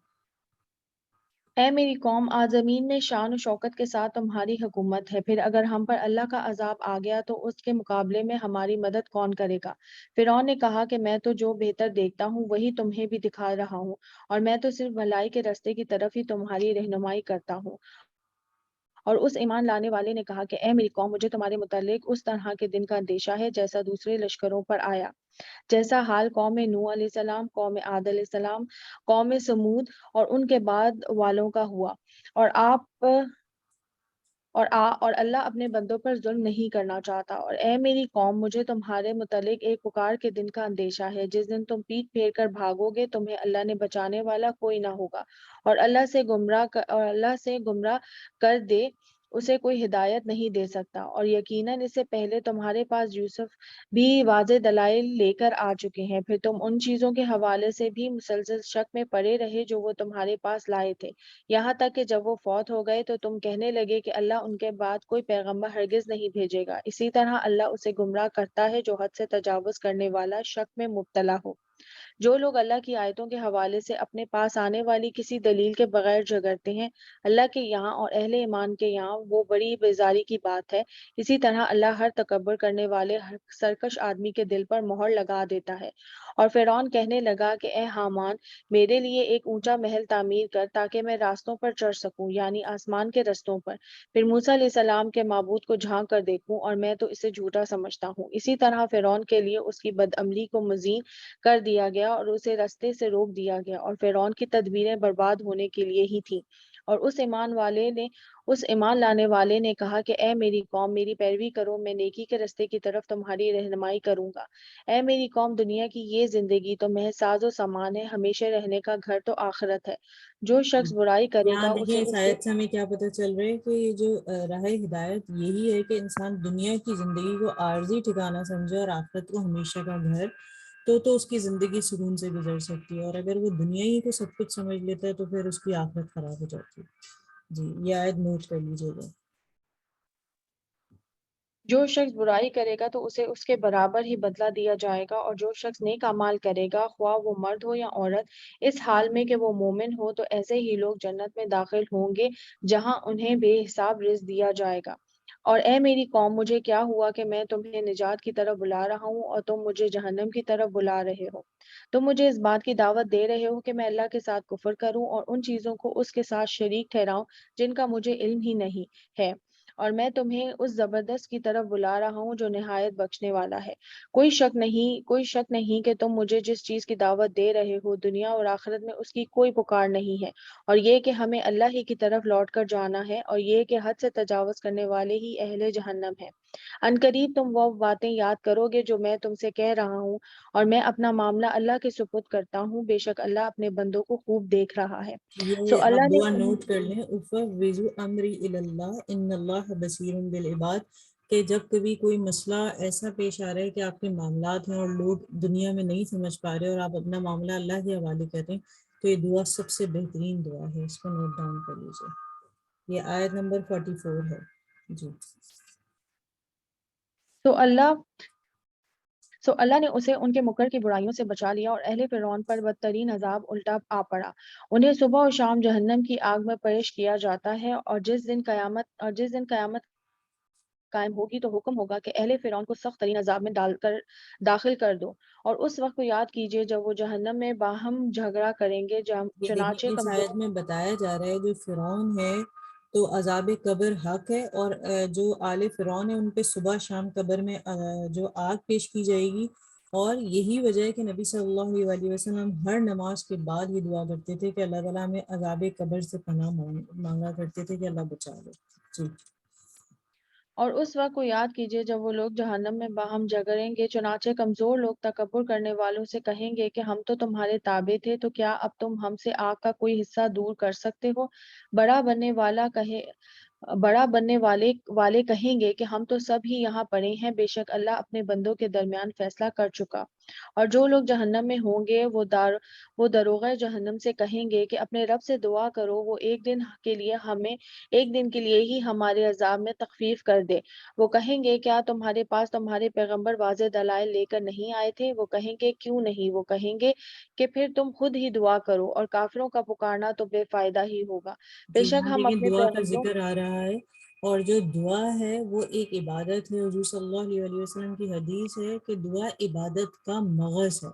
اے میری قوم، آج زمین میں شان و شوکت کے ساتھ تمہاری حکومت ہے، پھر اگر ہم پر اللہ کا عذاب آ گیا تو اس کے مقابلے میں ہماری مدد کون کرے گا؟ فرعون نے کہا کہ میں تو جو بہتر دیکھتا ہوں وہی تمہیں بھی دکھا رہا ہوں، اور میں تو صرف بھلائی کے راستے کی طرف ہی تمہاری رہنمائی کرتا ہوں۔ اور اس ایمان لانے والے نے کہا کہ اے میری قوم، مجھے تمہارے متعلق اس طرح کے دن کا اندیشہ ہے جیسا دوسرے لشکروں پر آیا، جیسا حال قوم نوح علیہ السلام، قوم عاد علیہ السلام، قوم سمود اور ان کے بعد والوں کا ہوا۔ اور اور اللہ اپنے بندوں پر ظلم نہیں کرنا چاہتا۔ اور اے میری قوم، مجھے تمہارے متعلق ایک پکار کے دن کا اندیشہ ہے، جس دن تم پیٹ پھیر کر بھاگو گے، تمہیں اللہ نے بچانے والا کوئی نہ ہوگا، اور اللہ سے گمراہ کر دے اسے کوئی ہدایت نہیں دے سکتا۔ اور یقیناً اس سے پہلے تمہارے پاس یوسف بھی واضح دلائل لے کر آ چکے ہیں، پھر تم ان چیزوں کے حوالے سے بھی مسلسل شک میں پڑے رہے جو وہ تمہارے پاس لائے تھے، یہاں تک کہ جب وہ فوت ہو گئے تو تم کہنے لگے کہ اللہ ان کے بعد کوئی پیغمبر ہرگز نہیں بھیجے گا۔ اسی طرح اللہ اسے گمراہ کرتا ہے جو حد سے تجاوز کرنے والا، شک میں مبتلا ہو۔ جو لوگ اللہ کی آیتوں کے حوالے سے اپنے پاس آنے والی کسی دلیل کے بغیر جھگڑتے ہیں، اللہ کے یہاں اور اہل ایمان کے یہاں وہ بڑی بیزاری کی بات ہے۔ اسی طرح اللہ ہر تکبر کرنے والے ہر سرکش آدمی کے دل پر مہر لگا دیتا ہے۔ اور فرعون کہنے لگا کہ اے حامان، میرے لیے ایک اونچا محل تعمیر کر تاکہ میں راستوں پر چڑھ سکوں، یعنی آسمان کے رستوں پر، پھر موسیٰ علیہ السلام کے معبود کو جھانک کر دیکھوں، اور میں تو اسے جھوٹا سمجھتا ہوں۔ اسی طرح فرعون کے لیے اس کی بدعملی کو مزین کر دیا گیا اور اسے رستے سے روک دیا گیا، اور فرعون کی تدبیریں برباد ہونے کے لیے ہی تھیں۔ اور اس ایمان لانے والے نے کہا کہ اے میری قوم، میری پیروی کرو، میں نیکی کے رستے کی طرف تمہاری رہنمائی کروں گا۔ اے میری قوم، دنیا کی یہ زندگی تو محض ساز و سامان ہے، ہمیشہ رہنے کا گھر تو آخرت ہے۔ جو شخص برائی کرے یہاں گا دیکھیں اسے اس اس کے آیت سے ہمیں کیا پتہ چل رہا ہے کہ یہ جو راہ ہدایت یہی ہے کہ انسان دنیا کی زندگی کو عارضی ٹھکانہ سمجھے اور آخرت کو ہمیشہ کا گھر، تو اس کی زندگی سکون سے گزر سکتی ہے، اور اگر وہ دنیا ہی کو سب کچھ سمجھ لیتا ہے تو پھر اس کی آخرت خراب ہو جاتی ہے۔ جی یہ آیت نوٹ کر لیجیے گا۔ جو شخص برائی کرے گا تو اسے اس کے برابر ہی بدلہ دیا جائے گا، اور جو شخص نیک اعمال کرے گا، خواہ وہ مرد ہو یا عورت، اس حال میں کہ وہ مومن ہو، تو ایسے ہی لوگ جنت میں داخل ہوں گے جہاں انہیں بے حساب رزق دیا جائے گا۔ اور اے میری قوم، مجھے کیا ہوا کہ میں تمہیں نجات کی طرف بلا رہا ہوں اور تم مجھے جہنم کی طرف بلا رہے ہو؟ تم مجھے اس بات کی دعوت دے رہے ہو کہ میں اللہ کے ساتھ کفر کروں اور ان چیزوں کو اس کے ساتھ شریک ٹھہراؤں جن کا مجھے علم ہی نہیں ہے، اور میں تمہیں اس زبردست کی طرف بلا رہا ہوں جو نہایت بخشنے والا ہے۔ کوئی شک نہیں کہ تم مجھے جس چیز کی دعوت دے رہے ہو، دنیا اور آخرت میں اس کی کوئی پکار نہیں ہے، اور یہ کہ ہمیں اللہ ہی کی طرف لوٹ کر جانا ہے، اور یہ کہ حد سے تجاوز کرنے والے ہی اہل جہنم ہیں۔ عنقریب تم وہ باتیں یاد کرو گے جو میں تم سے کہہ رہا ہوں، اور میں اپنا معاملہ اللہ کے سپرد کرتا ہوں، بے شک اللہ اپنے بندوں کو خوب دیکھ رہا ہے۔ سو یہ آپ اللہ نے دعا نوٹ کر لیں، افوض امری الی اللہ ان اللہ بصیر بالعباد، کہ جب کبھی کوئی مسئلہ ایسا پیش آ رہا ہے کہ آپ کے معاملات ہیں اور لوگ دنیا میں نہیں سمجھ پا رہے اور آپ اپنا معاملہ اللہ کے حوالے کر رہے ہیں، تو یہ دعا سب سے بہترین دعا ہے، اس کو نوٹ ڈاؤن کر لیجیے۔ یہ آیت نمبر 44 ہے جی۔ سو اللہ نے اسے ان کے مکر کی برائیوں سے بچا لیا، اور اہل فرعون پر بدترین عذاب الٹا آ پڑا۔ انہیں صبح اور شام جہنم کی آگ میں پیش کیا جاتا ہے، اور جس دن قیامت قائم ہوگی تو حکم ہوگا کہ اہل فرعون کو سخت ترین عذاب میں داخل کر دو، اور اس وقت کو یاد کیجئے جب وہ جہنم میں باہم جھگڑا کریں گے، یہ چنانچہ دیکھیں اس کمزور آیت میں بتایا جا رہا ہے جو فرعون ہے تو عذاب قبر حق ہے، اور جو آل فرعون ہے ان پہ صبح شام قبر میں جو آگ پیش کی جائے گی، اور یہی وجہ ہے کہ نبی صلی اللہ علیہ وسلم ہر نماز کے بعد یہ دعا کرتے تھے کہ اللہ تعالیٰ ہمیں عذاب قبر سے پناہ مانگا کرتے تھے کہ اللہ بچا لے جی۔ اور اس وقت کو یاد کیجئے جب وہ لوگ جہنم میں باہم جھگڑیں گے، چنانچہ کمزور لوگ تکبر کرنے والوں سے کہیں گے کہ ہم تو تمہارے تابع تھے، تو کیا اب تم ہم سے آگ کا کوئی حصہ دور کر سکتے ہو؟ بڑا بننے والے کہیں گے کہ ہم تو سب ہی یہاں پڑے ہیں، بے شک اللہ اپنے بندوں کے درمیان فیصلہ کر چکا۔ اور جو لوگ جہنم میں ہوں گے وہ داروغہ جہنم سے کہیں گے کہ اپنے رب سے دعا کرو وہ ایک دن کے لیے ہی ہمارے عذاب میں تخفیف کر دے۔ وہ کہیں گے کیا تمہارے پاس تمہارے پیغمبر واضح دلائل لے کر نہیں آئے تھے؟ وہ کہیں گے کیوں نہیں؟ وہ کہیں گے کہ پھر تم خود ہی دعا کرو، اور کافروں کا پکارنا تو بے فائدہ ہی ہوگا۔ بے جی شک یہاں ہم دیکھیں اپنے دعا کا پیغمبروں ذکر آ رہا ہے، اور جو دعا ہے وہ ایک عبادت ہے۔ حضور صلی اللہ علیہ وسلم کی حدیث ہے کہ دعا عبادت کا مغز ہے،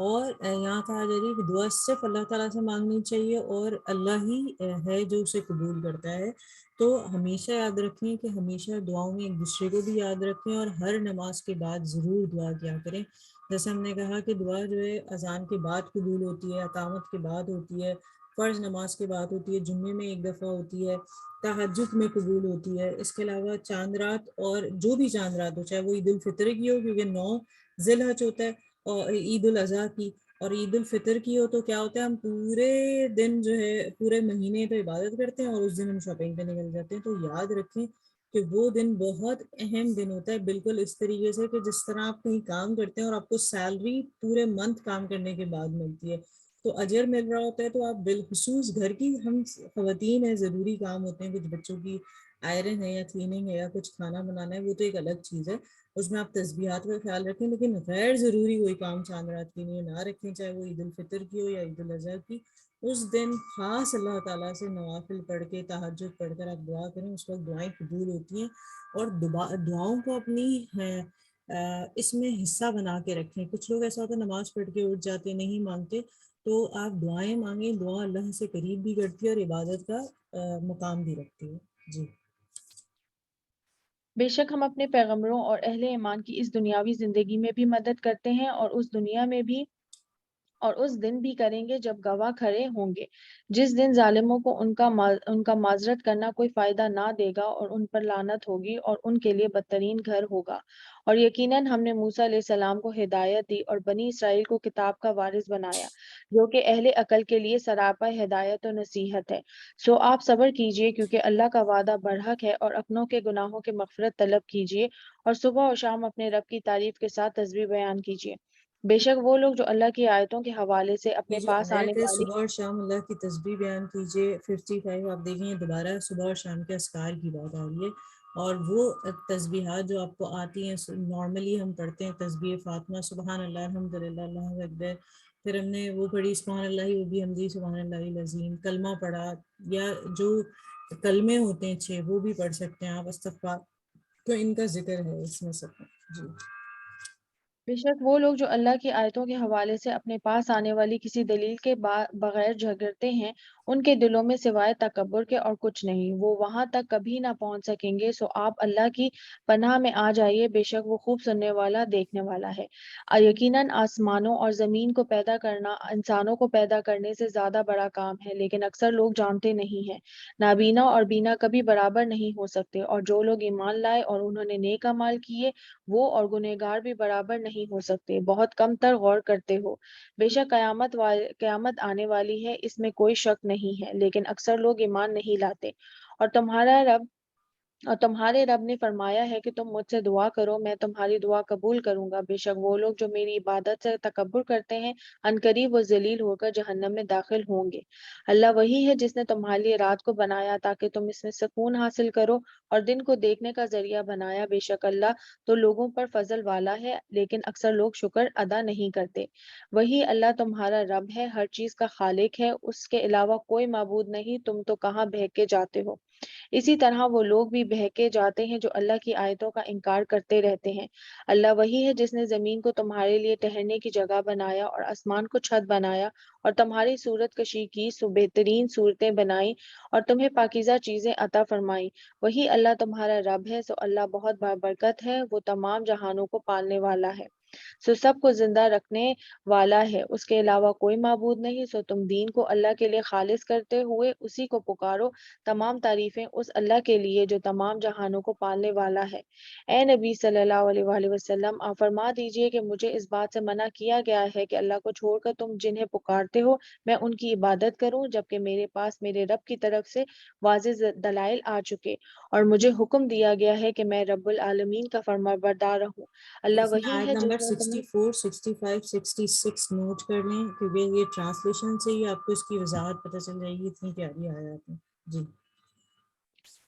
اور یہاں کہا جا رہا ہے کہ دعا صرف اللہ تعالیٰ سے مانگنی چاہیے، اور اللہ ہی ہے جو اسے قبول کرتا ہے۔ تو ہمیشہ یاد رکھیں کہ ہمیشہ دعاؤں میں ایک دوسرے کو بھی یاد رکھیں، اور ہر نماز کے بعد ضرور دعا کیا کریں۔ جیسے ہم نے کہا کہ دعا جو ہے اذان کے بعد قبول ہوتی ہے، اقامت کے بعد ہوتی ہے، فرض نماز کے بعد ہوتی ہے، جمعے میں ایک دفعہ ہوتی ہے، تہجد میں قبول ہوتی ہے۔ اس کے علاوہ چاند رات، اور جو بھی چاند رات ہو، چاہے وہ عید الفطر کی ہو کیونکہ 9 ذی الحج ہوتا ہے، اور عید الاضحیٰ کی، اور عید الفطر کی ہو تو کیا ہوتا ہے، ہم پورے دن جو ہے پورے مہینے تو عبادت کرتے ہیں اور اس دن ہم شاپنگ پہ نکل جاتے ہیں۔ تو یاد رکھیں کہ وہ دن بہت اہم دن ہوتا ہے، بالکل اس طریقے سے کہ جس طرح آپ کہیں کام کرتے ہیں اور آپ کو سیلری پورے منتھ کام کرنے کے بعد ملتی ہے تو اجر مل رہا ہوتا ہے، تو آپ بالخصوص گھر کی ہم خواتین ہیں، ضروری کام ہوتے ہیں، کچھ بچوں کی آئرن ہے یا کلیننگ ہے یا کچھ کھانا بنانا ہے، وہ تو ایک الگ چیز ہے، اس میں آپ تسبیحات کا خیال رکھیں، لیکن غیر ضروری کوئی کام چاند رات کے لیے نہ رکھیں، چاہے وہ عید الفطر کی ہو یا عید الاضحیٰ کی۔ اس دن خاص اللہ تعالیٰ سے نوافل پڑھ کے تہجد پڑھ کر آپ دعا کریں، اس وقت دعائیں قبول ہوتی ہیں، اور دعاؤں کو اپنی اس میں حصہ بنا کے رکھیں۔ کچھ لوگ ایسا ہوتا ہے نماز پڑھ کے اٹھ جاتے نہیں مانگتے، تو آپ دعائیں مانگیں، دعا اللہ سے قریب بھی کرتی ہے اور عبادت کا مقام بھی رکھتی ہے جی۔ بے شک ہم اپنے پیغمبروں اور اہل ایمان کی اس دنیاوی زندگی میں بھی مدد کرتے ہیں، اور اس دن بھی کریں گے جب گواہ کھڑے ہوں گے، جس دن ظالموں کو ان کا معذرت کرنا کوئی فائدہ نہ دے گا، اور ان پر لعنت ہوگی، اور ان کے لیے بدترین گھر ہوگا۔ اور یقیناً ہم نے موسیٰ علیہ السلام کو ہدایت دی اور بنی اسرائیل کو کتاب کا وارث بنایا، جو کہ اہل عقل کے لیے سراپا ہدایت و نصیحت ہے۔ سو آپ صبر کیجئے کیونکہ اللہ کا وعدہ برحق ہے، اور اپنوں کے گناہوں کے مغفرت طلب کیجئے، اور صبح اور شام اپنے رب کی تعریف کے ساتھ تسبیح بیان کیجئے۔ بے شک وہ لوگ جو اللہ کی آیتوں کے حوالے سے یہ اپنے جو پاس آنے آیت ہے والی صبح اور شام اللہ کی تسبیح بیان کیجیے 55، آپ دیکھیں یہ دوبارہ صبح اور شام کے اذکار کی بات آ رہی ہے، اور وہ تسبیحات جو آپ کو آتی ہیں، نارملی ہم پڑھتے ہیں تسبیح فاطمہ، سبحان اللہ، الحمد للہ، اللہ اکبر، پھر ہم نے وہ پڑھی سبحان اللہ و بحمدہ سبحان اللہ العظیم، کلمہ پڑھا، یا جو کلمے ہوتے ہیں 6 وہ بھی پڑھ سکتے ہیں آپ، استغفار، تو ان کا ذکر ہے اس میں سب میں۔ جی بے شک وہ لوگ جو اللہ کی آیتوں کے حوالے سے اپنے پاس آنے والی کسی دلیل کے بغیر جھگڑتے ہیں، ان کے دلوں میں سوائے تکبر کے اور کچھ نہیں، وہ وہاں تک کبھی نہ پہنچ سکیں گے۔ سو آپ اللہ کی پناہ میں آ جائیے، بے شک وہ خوب سننے والا، دیکھنے والا ہے۔ یقیناً آسمانوں اور زمین کو پیدا کرنا انسانوں کو پیدا کرنے سے زیادہ بڑا کام ہے، لیکن اکثر لوگ جانتے نہیں ہیں۔ نابینا اور بینا کبھی برابر نہیں ہو سکتے، اور جو لوگ ایمان لائے اور انہوں نے نیک اعمال کیے، وہ اور گنہگار بھی برابر نہیں ہو سکتے۔ بہت کم تر غور کرتے ہو۔ بے شک قیامت آنے والی ہے، اس میں کوئی شک نہیں ہے، لیکن اکثر لوگ ایمان نہیں لاتے۔ اور تمہارے رب نے فرمایا ہے کہ تم مجھ سے دعا کرو، میں تمہاری دعا قبول کروں گا۔ بے شک وہ لوگ جو میری عبادت سے تکبر کرتے ہیں، عنقریب وہ ذلیل ہو کر جہنم میں داخل ہوں گے۔ اللہ وہی ہے جس نے تمہارے لیے رات کو بنایا تاکہ تم اس میں سکون حاصل کرو، اور دن کو دیکھنے کا ذریعہ بنایا۔ بے شک اللہ تو لوگوں پر فضل والا ہے، لیکن اکثر لوگ شکر ادا نہیں کرتے۔ وہی اللہ تمہارا رب ہے، ہر چیز کا خالق ہے، اس کے علاوہ کوئی معبود نہیں، تم تو کہاں بہکے جاتے ہو۔ اسی طرح وہ لوگ بھی بہکے جاتے ہیں جو اللہ کی آیتوں کا انکار کرتے رہتے ہیں۔ اللہ وہی ہے جس نے زمین کو تمہارے لیے ٹہرنے کی جگہ بنایا، اور آسمان کو چھت بنایا، اور تمہاری صورت کشی کی، بہترین صورتیں بنائی، اور تمہیں پاکیزہ چیزیں عطا فرمائی۔ وہی اللہ تمہارا رب ہے، سو اللہ بہت بابرکت ہے، وہ تمام جہانوں کو پالنے والا ہے، سو سب کو زندہ رکھنے والا ہے، اس کے علاوہ کوئی معبود نہیں۔ سو تم دین کو اللہ کے لیے خالص کرتے ہوئے اسی کو پکارو۔ تمام تعریفیں اس اللہ کے لیے جو تمام جہانوں کو پالنے والا ہے۔ اے نبی صلی اللہ علیہ وآلہ وسلم، آپ فرما دیجئے کہ مجھے اس بات سے منع کیا گیا ہے کہ اللہ کو چھوڑ کر تم جنہیں پکارتے ہو میں ان کی عبادت کروں، جبکہ میرے پاس میرے رب کی طرف سے واضح دلائل آ چکے، اور مجھے حکم دیا گیا ہے کہ میں رب العالمین کا فرمانبردار رہوں۔ اللہ اس میں وہی آیت ہے نمبر جس نے تمہیں 64 65 66 نوٹ کر لیں، کیونکہ یہ ٹرانسلیشن سے ہی آپ کو اس کی وضاحت پتہ چل جائے گی، اتنی پیاری آیات ہیں۔ جی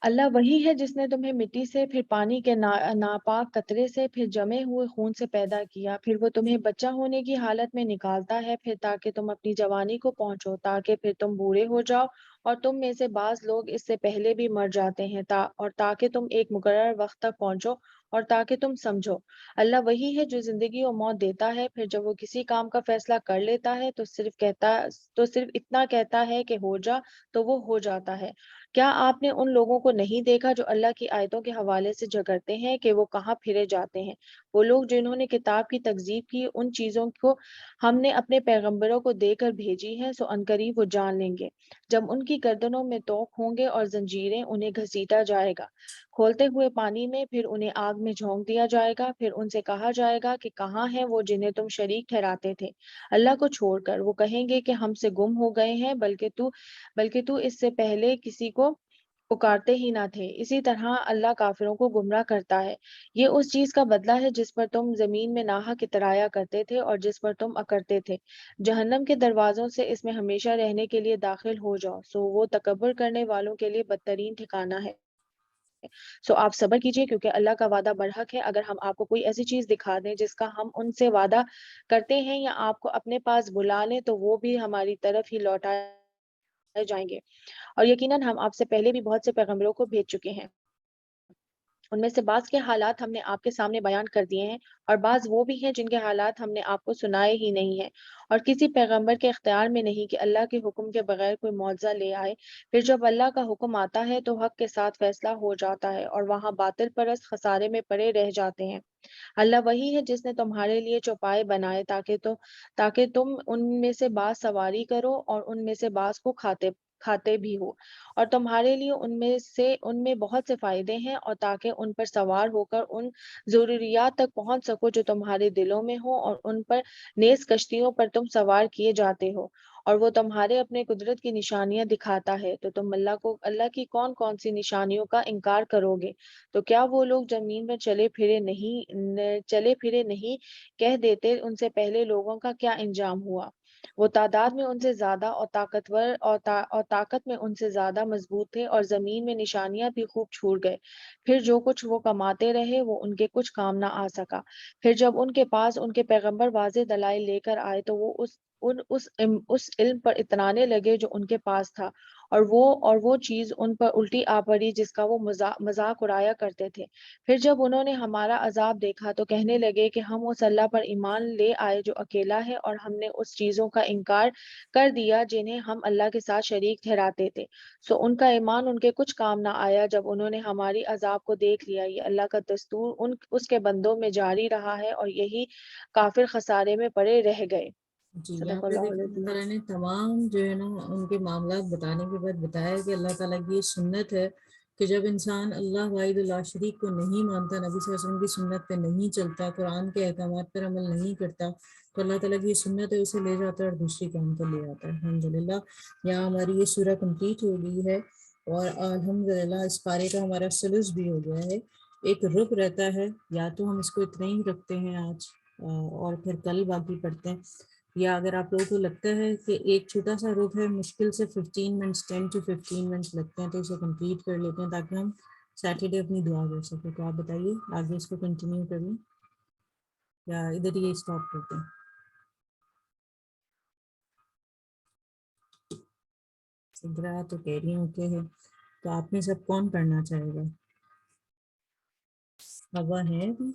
اللہ وہی ہے جس نے تمہیں مٹی سے، پھر پانی کے ناپاک قطرے سے، پھر جمے ہوئے خون سے پیدا کیا، پھر وہ تمہیں بچہ ہونے کی حالت میں نکالتا ہے، پھر تاکہ تم اپنی جوانی کو پہنچو، تاکہ پھر تم بوڑھے ہو جاؤ، اور تم میں سے بعض لوگ اس سے پہلے بھی مر جاتے ہیں، اور تاکہ تم ایک مقرر وقت تک پہنچو، اور تاکہ تم سمجھو۔ اللہ وہی ہے جو زندگی و موت دیتا ہے، پھر جب وہ کسی کام کا فیصلہ کر لیتا ہے تو صرف اتنا کہتا ہے کہ ہو جا، تو وہ ہو جاتا ہے۔ کیا آپ نے ان لوگوں کو نہیں دیکھا جو اللہ کی آیتوں کے حوالے سے جھگڑتے ہیں کہ وہ کہاں پھرے جاتے ہیں؟ وہ لوگ جنہوں نے کتاب کی تکذیب کی، ان چیزوں کو ہم نے اپنے پیغمبروں کو دے کر بھیجی ہے، سو عنقریب وہ جان لیں گے جب ان کی گردنوں میں توق ہوں گے اور زنجیریں انہیں گھسیٹا جائے گا کھولتے ہوئے پانی میں، پھر انہیں آگ میں جھونک دیا جائے گا، پھر ان سے کہا جائے گا کہ کہاں ہیں وہ جنہیں تم شریک ٹھہراتے تھے اللہ کو چھوڑ کر؟ وہ کہیں گے کہ ہم سے گم ہو گئے ہیں، بلکہ تو اس سے پہلے کسی کو پکارتے ہی نہ تھے۔ اسی طرح اللہ کافروں کو گمراہ کرتا ہے۔ یہ اس چیز کا بدلہ ہے جس پر تم زمین میں ناحق اترایا کرتے تھے اور جس پر تم اکرتے تھے۔ جہنم کے دروازوں سے اس میں ہمیشہ رہنے کے لیے داخل ہو جاؤ، سو وہ تکبر کرنے والوں کے لیے بدترین ٹھکانہ ہے۔ سو آپ صبر کیجئے، کیونکہ اللہ کا وعدہ برحق ہے۔ اگر ہم آپ کو کوئی ایسی چیز دکھا دیں جس کا ہم ان سے وعدہ کرتے ہیں، یا آپ کو اپنے پاس بلا لیں، تو وہ بھی ہماری طرف ہی لوٹائے جائیں گے، اور یقیناً ہم آپ سے پہلے بھی بہت سے پیغمبروں کو بھیج چکے ہیں۔ ان میں سے بعض کے حالات ہم نے آپ کے سامنے بیان کر دیے ہیں، اور بعض وہ بھی ہیں جن کے حالات ہم نے آپ کو سنائے ہی نہیں ہیں، اور کسی پیغمبر کے اختیار میں نہیں کہ اللہ کے حکم کے بغیر کوئی معجزہ لے آئے۔ پھر جب اللہ کا حکم آتا ہے تو حق کے ساتھ فیصلہ ہو جاتا ہے، اور وہاں باطل پرست خسارے میں پڑے رہ جاتے ہیں۔ اللہ وہی ہے جس نے تمہارے لیے چوپائے بنائے تاکہ تم ان میں سے بعض سواری کرو اور ان میں سے بعض کو کھاتے بھی ہو، اور تمہارے لیے ان میں بہت سے فائدے ہیں، اور تاکہ ان پر سوار ہو کر ان ضروریات تک پہنچ سکو جو تمہارے دلوں میں ہو، اور ان پر نیز کشتیوں پر تم سوار کیے جاتے ہو، اور وہ تمہارے اپنے قدرت کی نشانیاں دکھاتا ہے، تو تم اللہ کی کون کون سی نشانیوں کا انکار کرو گے؟ تو کیا وہ لوگ زمین میں چلے پھرے نہیں کہہ دیتے ان سے پہلے لوگوں کا کیا انجام ہوا؟ وہ تعداد میں ان سے زیادہ اور طاقتور اور طاقت میں ان سے زیادہ مضبوط تھے، اور زمین میں نشانیاں بھی خوب چھوٹ گئے۔ پھر جو کچھ وہ کماتے رہے وہ ان کے کچھ کام نہ آ سکا۔ پھر جب ان کے پاس ان کے پیغمبر واضح دلائل لے کر آئے تو وہ اس علم پر اترانے لگے جو ان کے پاس تھا، اور وہ چیز ان پر الٹی آ پڑی جس کا وہ مذاق اڑایا کرتے تھے۔ پھر جب انہوں نے ہمارا عذاب دیکھا تو کہنے لگے کہ ہم اس اللہ پر ایمان لے آئے جو اکیلا ہے، اور ہم نے اس چیزوں کا انکار کر دیا جنہیں ہم اللہ کے ساتھ شریک ٹھہراتے تھے۔ سو ان کا ایمان ان کے کچھ کام نہ آیا جب انہوں نے ہماری عذاب کو دیکھ لیا۔ یہ اللہ کا دستور اس کے بندوں میں جاری رہا ہے، اور یہی کافر خسارے میں پڑے رہ گئے۔ جی، یہاں صدق پہ اللہ دیکھیں اللہ العظیم۔ تعالیٰ نے تمام جو ہے نا ان کے معاملات بتانے کے بعد بتایا کہ اللہ تعالیٰ کی یہ سنت ہے کہ جب انسان اللہ واحد اللہ شریک کو نہیں مانتا، نبی صلی اللہ علیہ وسلم کی سنت پہ نہیں چلتا، قرآن کے احکامات پر عمل نہیں کرتا، تو اللہ تعالیٰ کی یہ سنت ہے اسے لے جاتا ہے اور دوسری کام پر لے جاتا ہے۔ الحمدللہ یہاں ہماری یہ سورہ کمپلیٹ ہو گئی ہے، اور الحمدللہ اس پارے کا ہمارا سلس بھی ہو گیا ہے۔ ایک رک رہتا ہے، یا تو ہم اس کو اتنا ہی رکھتے ہیں آج اور پھر کل باقی پڑھتے ہیں، یا اگر آپ لوگوں کو لگتا ہے کہ ایک چھوٹا سا رک ہے، مشکل سے 15 منٹس 10 to 15 منٹس لگتے ہیں، تو اسے کمپلیٹ کر لیتے ہیں تاکہ ہم سیٹرڈے اپنی دعا کر سکیں۔ تو آپ بتائیے آگے اس کو کنٹینیو کر لیں یا ادھر یہ اسٹاپ کرتے ہیں؟ سدرا تو کہہ رہی ہوں کہ تو آپ میں سب کون پڑھنا چاہے گا؟ ہوا ہے ابھی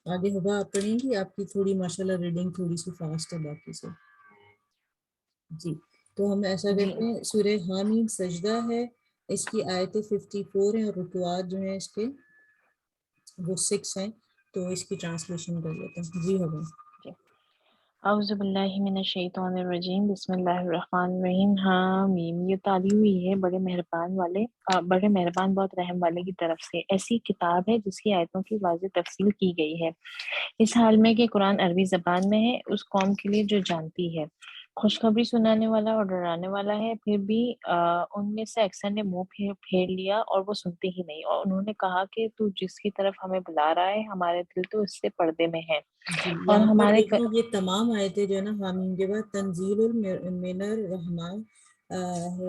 آگے؟ ہوا آپ پڑھیں گی؟ آپ کی تھوڑی ماشاءاللہ ریڈنگ تھوڑی سی فاسٹ ہے باقی سے۔ جی، تو ہم ایسا جی کرتے ہیں، سورہ حامیم سجدہ ہے، اس کی آیتیں 54 ہیں، اور رکوعات جو ہیں اس کے وہ 6 ہیں، تو اس کی ٹرانسلیشن کر لیتے ہیں۔ جی ہوگا۔ جی اعوذ باللہ من الشیطان الرجیم، بسم اللہ الرحمن الرحیم۔ حامیم، یہ تعلیم ہوئی ہے بڑے مہربان بہت رحم والے کی طرف سے۔ ایسی کتاب ہے جس کی آیتوں کی واضح تفصیل کی گئی ہے، اس حال میں کہ قرآن عربی زبان میں ہے، اس قوم کے لیے جو جانتی ہے، خوشخبری سنانے والا اور ڈرانے والا ہے۔ پھر بھی ان میں سے اکثر نے منہ پھیر لیا اور وہ سنتے ہی نہیں، اور انہوں نے کہا کہ تو جس کی طرف ہمیں بلا رہا ہے ہمارے دل تو اس سے پردے میں ہیں، جی، اور یہاں پر ہمارے دیکھیں یہ تمام آیتیں جو ہے نا حامیم کے بعد تنزیل من الرحمن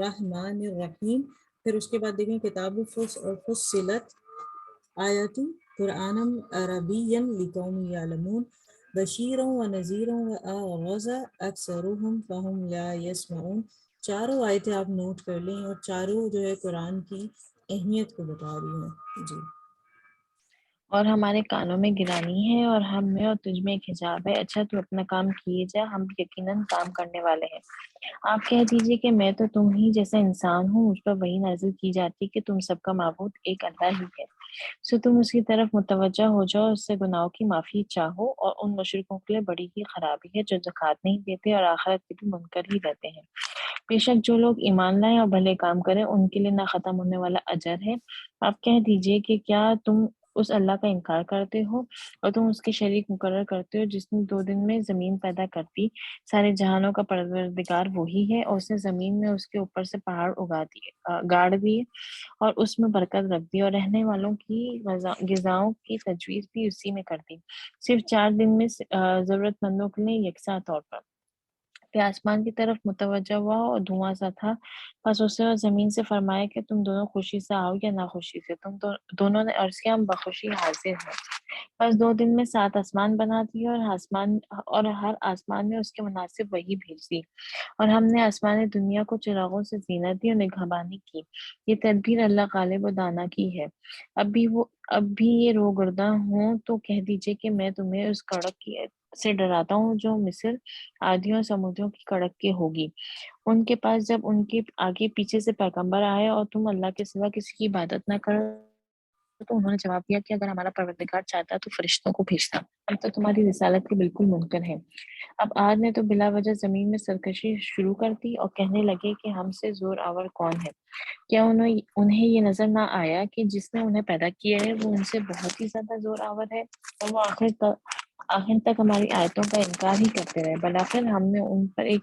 رحمان الرحیم، پھر اس کے بعد دیکھیں کتاب فصلت آیت قرآن عربی لقوم یعلمون بشیرا و نذیرا و اعوذ اکثرهم فهم لا یسمعون۔ چاروں آیتیں آپ نوٹ کر لیں، اور چاروں جو ہے قرآن کی اہمیت کو بتا رہی ہیں۔ جی اور ہمارے کانوں میں گرانی ہے، اور ہم میں اور تجھ میں ایک حجاب ہے۔ اچھا تو اپنا کام کیے جا، ہم یقیناً کام کرنے والے ہیں۔ آپ کہہ دیجئے کہ میں تو تم ہی جیسا انسان ہوں، مجھ پر وحی نازل کی جاتی کہ تم سب کا معبود ایک اللہ ہی ہے، سو تم اس کی طرف متوجہ ہو جاؤ، اس سے گناہوں کی معافی چاہو، اور ان مشرکوں کے لیے بڑی ہی خرابی ہے جو زکوٰۃ نہیں دیتے اور آخرت کے بھی منکر ہی رہتے ہیں۔ بے شک جو لوگ ایمان لائیں اور بھلے کام کریں ان کے لیے نہ ختم ہونے والا اجر ہے۔ آپ کہہ دیجئے کہ کیا تم اس اللہ کا انکار کرتے ہو اور تم اس کے شریک مقرر کرتے ہو جس نے 2 دن میں زمین پیدا کر دی، سارے جہانوں کا پروردگار وہی ہے، اور اس نے زمین میں اس کے اوپر سے پہاڑ گاڑ دیے اور اس میں برکت رکھ دی، اور رہنے والوں کی غذاؤں کی تجویز بھی اسی میں کر دی، صرف 4 دن میں ضرورت مندوں کے لیے یکساں طور پر۔ کہ آسمان کی طرف متوجہ ہوا اور دھواں سا تھا، پس اسے اور زمین سے فرمایا کہ تم دونوں خوشی سے آؤ یا ناخوشی سے۔ تم دونوں نے عرض کیا ہم بخوشی حاضر ہیں۔ پس 2 دن میں 7 آسمان بنا دیے، اور ہر آسمان میں اس کے مناسب وحی بھیج دی، اور ہم نے آسمان دنیا کو چراغوں سے زینت دی اور نگہبانی کی۔ یہ تدبیر اللہ غالب و دانا کی ہے۔ اب بھی یہ روگرداں ہوں تو کہہ دیجئے کہ میں تمہیں اس کڑک سے ڈراتا ہوں جو مصر، عادیوں اور سمودیوں کی کڑک کے ہوگی۔ ان کے پاس جب ان کے آگے پیچھے سے پیغمبر آئے اور تم اللہ کے سوا کسی کی عبادت نہ کرو، تو انہوں نے جواب دیا کہ اگر ہمارا پروردگار چاہتا تو فرشتوں کو بھیجتا، ہم تو تمہاری رسالت کے بالکل منکر ہیں۔ اب عاد نے تو بلا وجہ زمین میں سرکشی شروع کر دی اور کہنے لگے کہ ہم سے زور آور کون ہے؟ کیا انہیں یہ نظر نہ آیا کہ جس نے انہیں پیدا کیا ہے وہ ان سے بہت ہی زیادہ زور آور ہے، اور وہ آخر تک ہماری آیتوں کا انکار ہی کرتے رہے۔ بلاخر ہم نے ان پر ایک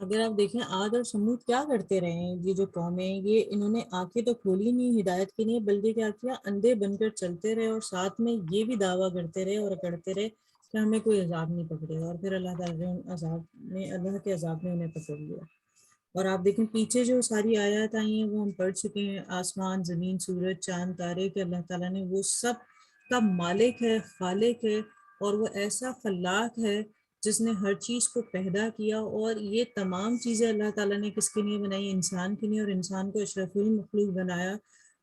اگر آپ دیکھیں عاد اور سمود کیا کرتے رہے ہیں، یہ جو قومیں یہ انہوں نے آنکھیں تو کھولی نہیں ہدایت کے لیے، بلکہ کیا کیا، اندھے بن کر چلتے رہے اور ساتھ میں یہ بھی دعویٰ کرتے رہے اور اکڑتے رہے کہ ہمیں کوئی عذاب نہیں پکڑے گا، اور پھر اللہ تعالیٰ نے اللہ کے عذاب نے انہیں پکڑ لیا۔ اور آپ دیکھیں پیچھے جو ساری آیات آئی ہیں وہ ہم پڑھ چکے ہیں، آسمان، زمین، سورج، چاند، تارے، کہ اللہ تعالیٰ نے وہ سب کا مالک ہے، خالق ہے، اور وہ ایسا خلاق ہے جس نے ہر چیز کو پیدا کیا، اور یہ تمام چیزیں اللہ تعالیٰ نے کس کے لیے بنائی؟ انسان کے لیے، اور انسان کو اشرف المخلوق بنایا،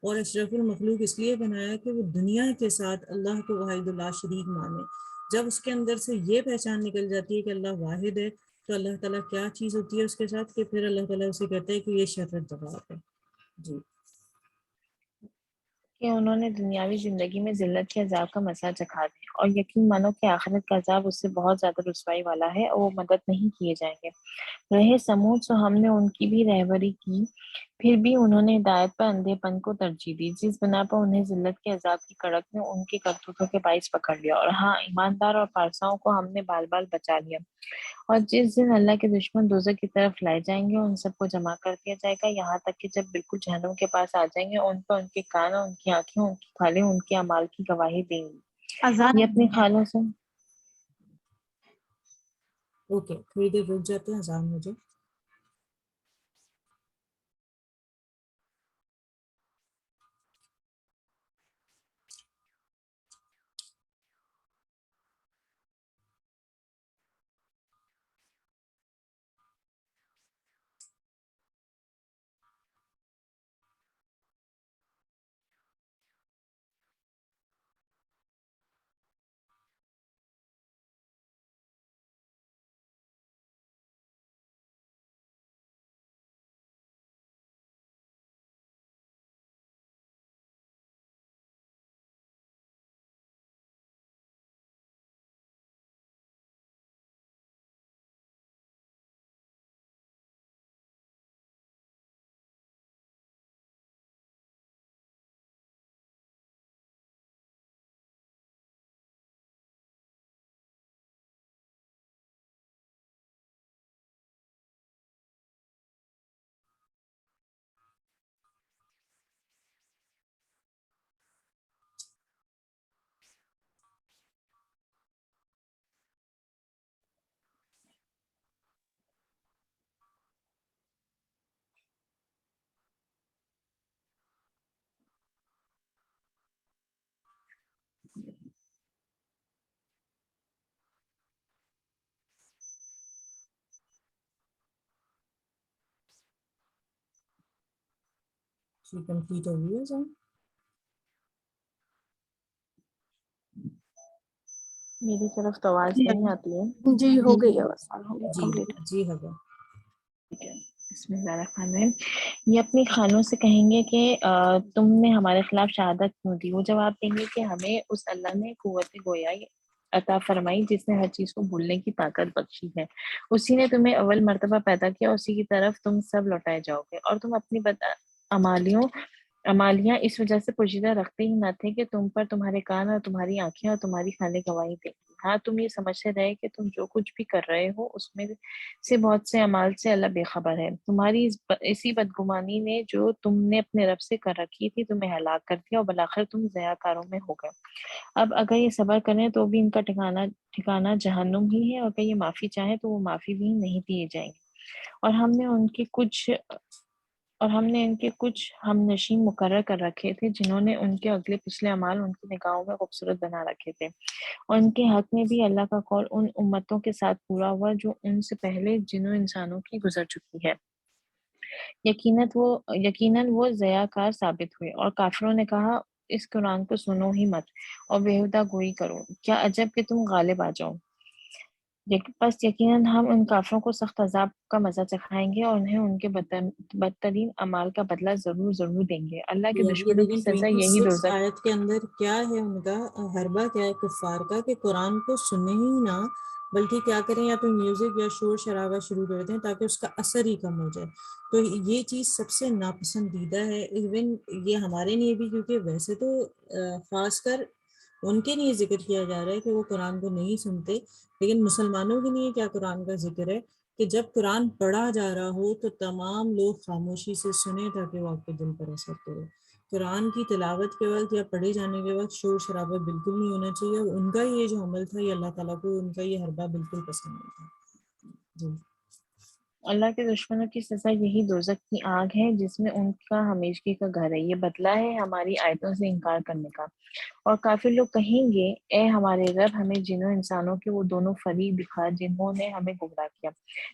اور اشرف المخلوق اس لیے بنایا کہ وہ دنیا کے ساتھ اللہ کو واحد اللہ شریک مانے۔ جب اس کے اندر سے یہ پہچان نکل جاتی ہے کہ اللہ واحد ہے، تو اللہ تعالیٰ کیا چیز ہوتی ہے اس کے ساتھ کہ پھر اللہ تعالیٰ اسے کہتا ہے کہ یہ شرط جواب ہے۔ جی کہ انہوں نے دنیاوی زندگی میں ذلت کے عذاب کا مزہ چکھا دیا، اور یقین مانو کہ آخرت کا عذاب اس سے بہت زیادہ رسوائی والا ہے، اور وہ مدد نہیں کیے جائیں گے۔ رہے سمود، سو ہم نے ان کی بھی رہبری کی، پھر بھی انہوں نے ہدایت پر اندھے پن کو ترجیح دی، جس بنا پر انہیں ذلت کے عذاب کی کڑک نے ان کے کرتوتوں کے باعث پکڑ لیا۔ اور ہاں، ایماندار اور پارساؤں کو ہم نے بال بال بچا لیا۔ اور جس دن اللہ کے دشمن دوزخ کی طرف لائے جائیں گے، ان سب کو جمع کر دیا جائے گا، یہاں تک کہ جب بالکل جہنم کے پاس آ جائیں گے، ان پر ان کے کان اور ان کی آنکھیں، ان کی کھالیں ان کے اعمال کی گواہی دیں گی۔ یہ اپنی خالوں سے اوکے، تھوڑی دیر رک جاتے ہیں، اذان ہو جائے۔ کمپلیٹ ہو گئی ہے اذان؟ میری طرف تو آواز نہیں آتی ہے۔ جی ہو گئی ہے، آسان ہو گیا، جی کمپلیٹ۔ جی ہوگا۔ بسم اللہ الرحمن الرحیم۔ یہ اپنی خالوں سے کہیں گے کہ تم نے ہمارے خلاف شہادت کیوں دی؟ وہ جواب دیں گے کہ ہمیں اس اللہ نے قوت گویا عطا فرمائی جس نے ہر چیز کو بھولنے کی طاقت بخشی ہے، اسی نے تمہیں اول مرتبہ پیدا کیا، اسی کی طرف تم سب لوٹائے جاؤ گے، اور تم اپنی امالیاں اس وجہ سے پوشیدہ رکھتے ہی نہ تھے کہ تم پر تمہارے کان اور تمہاری آنکھیں اور تمہاری کھالیں گواہی دیں گی۔ ہاں، تم یہ سمجھتے رہے کہ تم جو کچھ بھی کر رہے ہو اس میں سے بہت سے اعمال سے اللہ بے خبر ہے۔ تمہاری اسی بدگمانی نے جو تم نے اپنے رب سے کر رکھی تھی تمہیں ہلاک کر دیا، اور بالآخر تم ضیاء کاروں میں ہو گئے۔ اب اگر یہ صبر کریں تو بھی ان کا ٹھکانہ جہنم ہی ہے، اور اگر یہ معافی چاہیں تو وہ معافی بھی نہیں دیے جائیں گے۔ اور ہم نے ان کے کچھ ہم نشین مقرر کر رکھے تھے جنہوں نے ان کے اگلے پچھلے اعمال ان کی نگاہوں میں خوبصورت بنا رکھے تھے، اور ان کے حق میں بھی اللہ کا قول ان امتوں کے ساتھ پورا ہوا جو ان سے پہلے جنوں انسانوں کی گزر چکی ہے۔ یقیناً وہ ضیاء کار ثابت ہوئے۔ اور کافروں نے کہا، اس قرآن کو سنو ہی مت اور بیہودہ گوئی کرو، کیا عجب کہ تم غالب آ جاؤ۔ بس یقیناً ہم ان کافروں کو سخت عذاب کا مزہ چکھائیں گے، اور انہیں ان کے بدترین اعمال کا بدلہ ضرور ضرور دیں گے۔ اللہ کے اب یہ دشمنوں کی دیکھیں سزا یہی 26 دوزخ۔ آیت کے اندر کیا ہے، ان کا حربہ کیا ہے کفار کا، کہ قرآن کو سنیں ہی نہ، بلکہ کیا کریں، یا تو میوزک یا شور شرابہ شروع کر دیں تاکہ اس کا اثر ہی کم ہو جائے۔ تو یہ چیز سب سے ناپسندیدہ ہے، ایون یہ ہمارے لیے بھی، کیونکہ ویسے تو خاص کر ان کے لیے ذکر کیا جا رہا ہے کہ وہ قرآن کو نہیں سنتے، لیکن مسلمانوں کے لیے کیا قرآن کا ذکر ہے کہ جب قرآن پڑھا جا رہا ہو تو تمام لوگ خاموشی سے سنیں تاکہ وہ آپ کے دل پر اثر کرے۔ قرآن کی تلاوت کے وقت یا پڑھے جانے کے وقت شور شرابہ بالکل نہیں ہونا چاہیے، اور ان کا یہ جو عمل تھا یہ اللہ تعالیٰ کو ان کا یہ حربہ بالکل پسند نہیں تھا۔ جی اللہ کے دشمنوں کی سزا یہی دوزخ کی آگ ہے جس میں ان کا ہمیشگی کا گھر ہے۔ یہ بدلہ ہے ہماری آیتوں سے انکار کرنے کا۔ اور کافر لوگ کہیں گے اے ہمارے رب ہمیں جنوں انسانوں کے وہ دونوں فریق دکھا جنہوں نے ہمیں گمراہ کیا،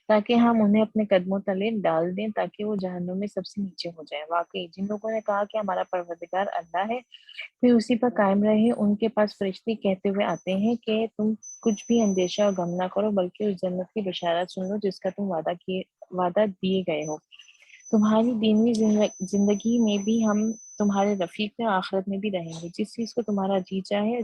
تاکہ ہم انہیں اپنے قدموں تلے ڈال دیں تاکہ وہ جہنم میں سب سے نیچے ہو جائیں۔ واقعی جن لوگوں نے کہا کہ ہمارا پروردگار اللہ ہے پھر اسی پر قائم رہے، ان کے پاس فرشتے کہتے ہوئے آتے ہیں کہ تم کچھ بھی اندیشہ اور غم نہ کرو بلکہ اس جنت کی بشارت سن لو جس کا تم وعدہ دیے گئے ہو۔ تمہاری دینی زندگی میں بھی ہم تمہارے رفیق ہیں، آخرت میں بھی رہیں گے۔ جس چیز کو تمہارا جی چاہے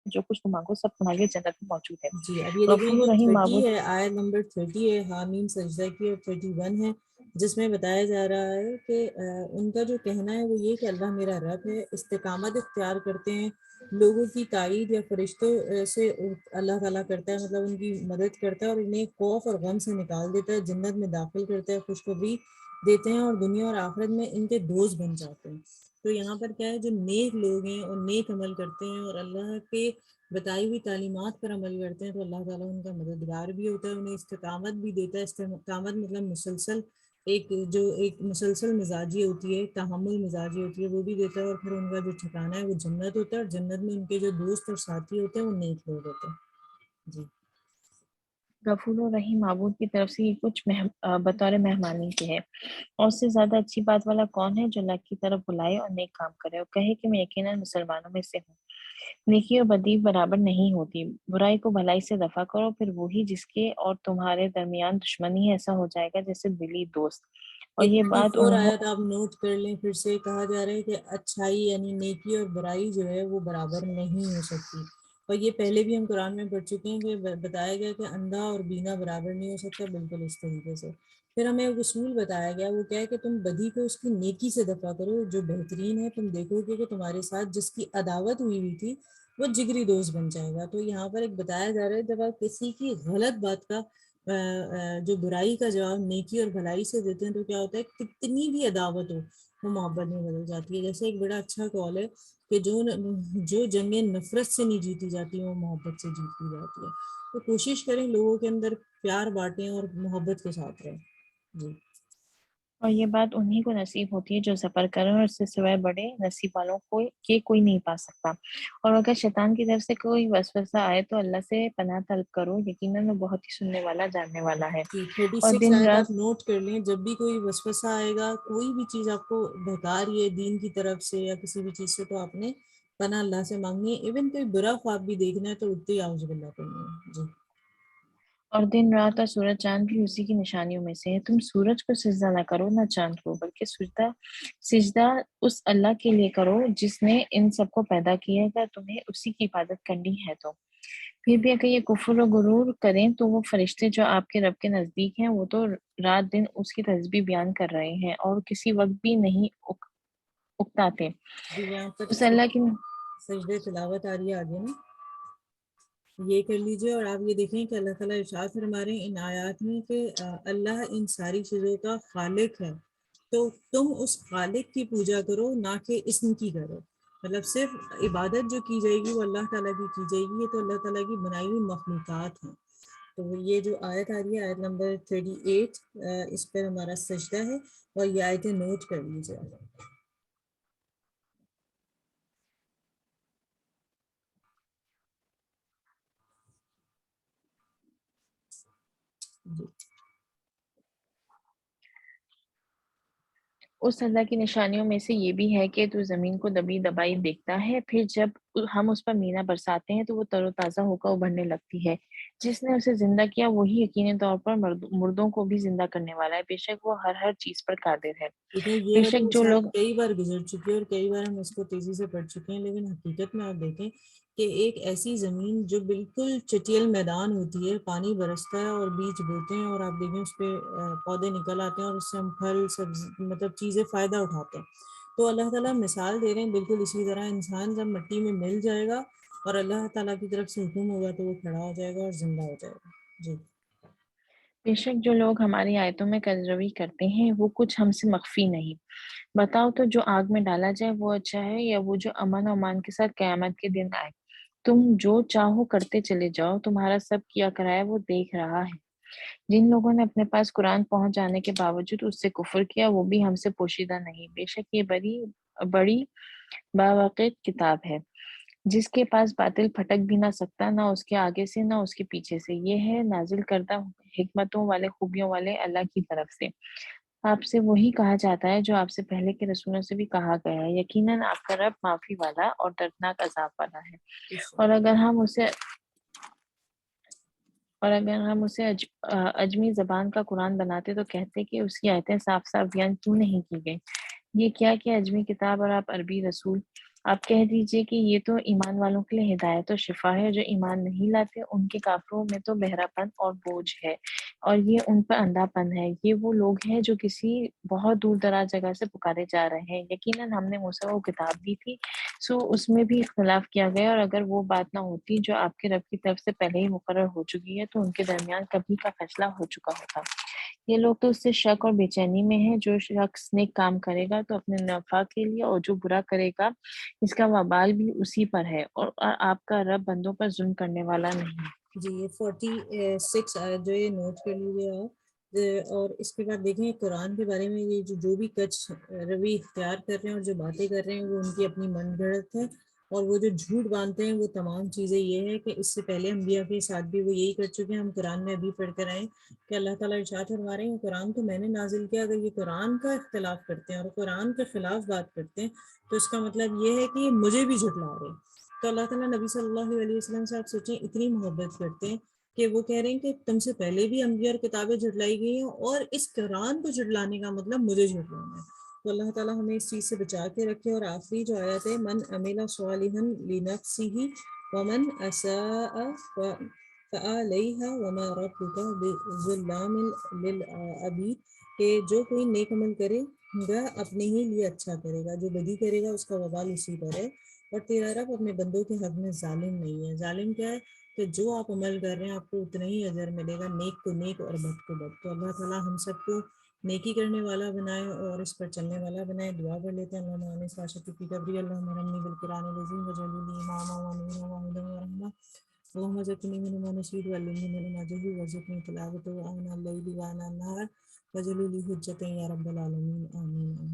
جو کچھ تم مانگو سب تمہارے لیے جنت میں موجود ہے۔ جی اب یہ دیکھیں غفور جو رحیم 30 معبود۔ ہے، آیت نمبر 30 ہے حامیم سجدہ کی، اور 31 ہے جس میں بتایا جا رہا ہے کہ ان کا جو کہنا ہے وہ یہ کہ اللہ میرا رب ہے، استقامت اختیار کرتے ہیں، لوگوں کی تائید یا فرشتوں سے اللہ تعالیٰ کرتا ہے، مطلب ان کی مدد کرتا ہے اور انہیں خوف اور غم سے نکال دیتا ہے، جنت میں داخل کرتا ہے، خوشخبری دیتے ہیں اور دنیا اور آخرت میں ان کے دوست بن جاتے ہیں۔ تو یہاں پر کیا ہے، جو نیک لوگ ہیں اور نیک عمل کرتے ہیں اور اللہ کے بتائی ہوئی تعلیمات پر عمل کرتے ہیں تو اللہ تعالیٰ ان کا مددگار بھی ہوتا ہے، انہیں استقامت بھی دیتا ہے۔ استقامت مطلب مسلسل ایک مسلسل مزاجی ہوتی ہے، تحمل مزاجی ہوتی ہے، وہ بھی دیتا ہے، اور پھر ان کا جو ٹھکانہ ہے وہ جنت ہوتا ہے، اور جنت میں ان کے جو دوست اور ساتھی ہوتے ہیں وہ نیک لوگ ہوتے ہیں۔ جی غفور و رحیم معبود کی طرف سے یہ کچھ بطور مہمانی کے ہے، اور اس سے زیادہ اچھی بات والا کون ہے جو اللہ کی طرف بلائے اور نیک کام کرے اور کہے کہ میں یقیناً مسلمانوں میں سے ہوں۔ نیکی اور بدی برابر نہیں ہوتی، برائی کو بھلائی سے دفع کرو، پھر وہی جس کے اور تمہارے درمیان دشمنی ہے ایسا ہو جائے گا جیسے دلی دوست۔ اور یہ یہ بات 34 آیت آپ نوٹ کر لیں، پھر سے کہا جا رہا ہے کہ اچھائی یعنی نیکی اور برائی جو ہے وہ برابر نہیں ہو سکتی، اور یہ پہلے بھی ہم قرآن میں پڑھ چکے ہیں کہ بتایا گیا کہ اندھا اور بینا برابر نہیں ہو سکتا، بالکل اس طریقے سے۔ پھر ہمیں ایک اصول بتایا گیا، وہ کیا ہے کہ تم بدی کو اس کی نیکی سے دفع کرو، جو بہترین ہے تم دیکھو گے کہ تمہارے ساتھ جس کی عداوت ہوئی تھی وہ جگری دوست بن جائے گا۔ تو یہاں پر ایک بتایا جا رہا ہے جب آپ کسی کی غلط بات کا جو برائی کا جواب نیکی اور بھلائی سے دیتے ہیں تو کیا ہوتا ہے، کتنی بھی عداوت ہو وہ محبت میں بدل جاتی ہے۔ جیسے ایک بڑا اچھا کال ہے کہ جو جنگیں نفرت سے نہیں جیتی جاتی وہ محبت سے جیتی جاتی ہے۔ تو کوشش کریں لوگوں کے اندر پیار بانٹیں اور محبت کے ساتھ رہیں۔ جی اور یہ بات انہی کو نصیب ہوتی ہے جو صبر کریں، اور اس سے سوائے بڑے نصیب والوں کو کہ کوئی نہیں پا سکتا۔ اور اگر شیطان کی طرف سے کوئی وسوسہ آئے تو اللہ سے پناہ طلب کرو، یقیناً وہ بہت ہی سننے والا جاننے والا ہے۔ جی اور 36 دن آیت رات آپ نوٹ کر لیں، جب بھی کوئی وسوسہ آئے گا، کوئی بھی چیز آپ کو بہکا رہی ہے دین کی طرف سے یا کسی بھی چیز سے، تو آپ نے پناہ اللہ سے مانگنی ہے۔ ایون کوئی برا خواب بھی دیکھنا ہے تو اٹھتے ہی اعوذ باللہ کرنا ہے۔ جی اور دن رات اور سورج چاند بھی اسی کی نشانیوں میں سے ہے۔ تم سورج کو سجدہ نہ کرو نہ چاند کو، بلکہ سجدہ اس اللہ کے لیے کرو جس نے ان سب کو پیدا کیا ہے، اگر تمہیں اسی کی عبادت کرنی ہے تو۔ پھر بھی اگر یہ کفر و غرور کریں تو وہ فرشتے جو آپ کے رب کے نزدیک ہیں وہ تو رات دن اس کی تسبیح بیان کر رہے ہیں اور کسی وقت بھی نہیں اکتاتے۔ جی یہاں پر اس اللہ کی سجدہ تلاوت آ رہی ہے آگے نا، یہ کر لیجئے۔ اور آپ یہ دیکھیں کہ اللہ تعالیٰ ارشاد فرما رہے ہیں ان آیات میں کہ اللہ ان ساری چیزوں کا خالق ہے، تو تم اس خالق کی پوجا کرو نہ کہ اسم کی کرو۔ مطلب صرف عبادت جو کی جائے گی وہ اللہ تعالیٰ کی جائے گی، یہ تو اللہ تعالیٰ کی بنائی ہوئی مخلوقات ہیں۔ تو یہ جو آیت آ رہی ہے آیت نمبر 38، اس پر ہمارا سجدہ ہے، اور یہ آیتیں نوٹ کر لیجیے۔ جی اس اللہ کی نشانیوں میں سے یہ بھی ہے کہ تو زمین کو دبی دبائی دیکھتا ہے، پھر جب ہم اس پر مینا برساتے ہیں تو وہ تر و تازہ ہو کر ابھرنے لگتی ہے۔ جس نے اسے زندہ کیا وہی یقینی طور پر مردوں کو بھی زندہ کرنے والا ہے، بے شک وہ ہر چیز پر قادر ہے۔ دیکھیں یہ بے والی شک جو مثال لوگ کئی بار گزر چکی ہے اور کئی بار ہم اس کو تیزی سے پڑھ چکے ہیں، لیکن حقیقت میں آپ دیکھیں کہ ایک ایسی زمین جو بالکل چٹیل میدان ہوتی ہے، پانی برستا ہے اور بیج بوتے ہیں اور آپ دیکھیں اس پہ پودے نکل آتے ہیں اور اس سے ہم پھل سبزی مطلب چیزیں فائدہ اٹھاتے ہیں۔ تو اللہ تعالیٰ مثال دے رہے ہیں بالکل اسی طرح انسان جب مٹی میں مل جائے گا اور اللہ تعالیٰ کی طرف سے حکم ہوگا تو وہ کھڑا ہو جائے گا اور زندہ ہو جائے گا. جی. بے شک جو لوگ ہماری آیتوں میں کذربی کرتے ہیں وہ کچھ ہم سے مخفی نہیں. بتاؤ تو جو آگ میں ڈالا جائے وہ اچھا ہے یا وہ جو امن و امان کے ساتھ قیامت کے دن آئے؟ تم جو چاہو کرتے چلے جاؤ، تمہارا سب کیا کرائے وہ دیکھ رہا ہے. جن لوگوں نے اپنے پاس قرآن پہنچ جانے کے باوجود اس سے کفر کیا وہ بھی ہم سے پوشیدہ نہیں. بے شک یہ بڑی باوقت کتاب ہے جس کے پاس باطل پھٹک بھی نہ سکتا، نہ اس کے آگے سے نہ اس کے پیچھے سے. یہ ہے نازل کردہ حکمتوں والے خوبیوں والے اللہ کی طرف سے. آپ سے وہی کہا جاتا ہے جو آپ سے پہلے کے رسولوں سے بھی کہا گیا ہے، یقیناً آپ کا رب معافی والا اور دردناک عذاب والا ہے. اور اگر ہم اسے اجمی زبان کا قرآن بناتے تو کہتے کہ اس کی آیتیں صاف صاف بیان کیوں نہیں کی گئی. یہ کیا کہ اجمی کتاب اور آپ عربی رسول. آپ کہہ دیجئے کہ یہ تو ایمان والوں کے لیے ہدایت و شفا ہے، جو ایمان نہیں لاتے ان کے کافروں میں تو بہرا پن اور بوجھ ہے، اور یہ ان پر اندھا پن ہے. یہ وہ لوگ ہیں جو کسی بہت دور دراز جگہ سے پکارے جا رہے ہیں. یقیناً ہم نے موسیٰ کو کتاب دی تھی، سو اس میں بھی اختلاف کیا گیا، اور اگر وہ بات نہ ہوتی جو آپ کے رب کی طرف سے پہلے ہی مقرر ہو چکی ہے تو ان کے درمیان کبھی کا فیصلہ ہو چکا ہوتا. یہ لوگ تو اس سے شک اور بے چینی میں ہیں. جو شخص نیک کام کرے گا تو اپنے نفع کے لیے، اور جو برا کرے گا اس کا وبال بھی اسی پر ہے، اور آپ کا رب بندوں پر ظلم کرنے والا نہیں. جی یہ 46 آیت جو یہ نوٹ کر لیجیے آپ. اور اس کے بعد دیکھیں قرآن کے بارے میں یہ جو بھی کچھ روی اختیار کر رہے ہیں اور جو باتیں کر رہے ہیں وہ ان کی اپنی من گھڑت ہے، اور وہ جو جھوٹ باندھتے ہیں وہ تمام چیزیں یہ ہے کہ اس سے پہلے انبیاء کے ساتھ بھی وہ یہی کر چکے ہیں. ہم قرآن میں ابھی پڑھ کر آئے کہ اللہ تعالیٰ ارشاد فرما رہے ہیں قرآن تو میں نے نازل کیا، اگر یہ قرآن کا اختلاف کرتے ہیں اور قرآن کے خلاف بات کرتے ہیں تو اس کا مطلب یہ ہے کہ یہ مجھے بھی جھٹلا رہے ہیں. تو اللہ تعالیٰ نبی صلی اللہ علیہ وسلم سے آپ سوچیں اتنی محبت کرتے ہیں کہ وہ کہہ رہے ہیں کہ تم سے پہلے بھی انبیاء اور کتابیں جھٹلائی گئی ہیں، اور اس قرآن کو جھٹلانے کا مطلب مجھے جھٹلانا ہے. تو اللہ تعالیٰ ہمیں اس چیز سے بچا کے رکھے. اور آخری جو آیت ہے من عمل صالحا لنفسہ ومن اساء فعلیہا وما ربک بظلام للعبید، کہ جو کوئی نیک عمل کرے گا اپنے ہی لیے اچھا کرے گا، جو بدی کرے گا اس کا وبال اسی پر ہے، اور تیرا رب اپنے بندوں کے حق میں ظالم نہیں ہے. ظالم کیا ہے کہ جو آپ عمل کر رہے ہیں آپ کو اتنا ہی اجر ملے گا، نیک کو نیک اور بد کو بد. تو اللہ تعالیٰ ہم سب کو نیکی کرنے والا بنائے اور اس پر چلنے والا بنائے. دعا کر لیتے ہیں اللہم آمین ساشتی کی قبری اللہم رحمنی بالقرآن العظیم وجعلنی اماما ونورا وہدا ورحمہ اللہم ذکرنی من ما نسیت وعلمنی من ما جہل وارزقنی تلاوتہ آناء اللیل وآناء النہار وجعلہ لی حجۃ یا رب العالمین. آمین.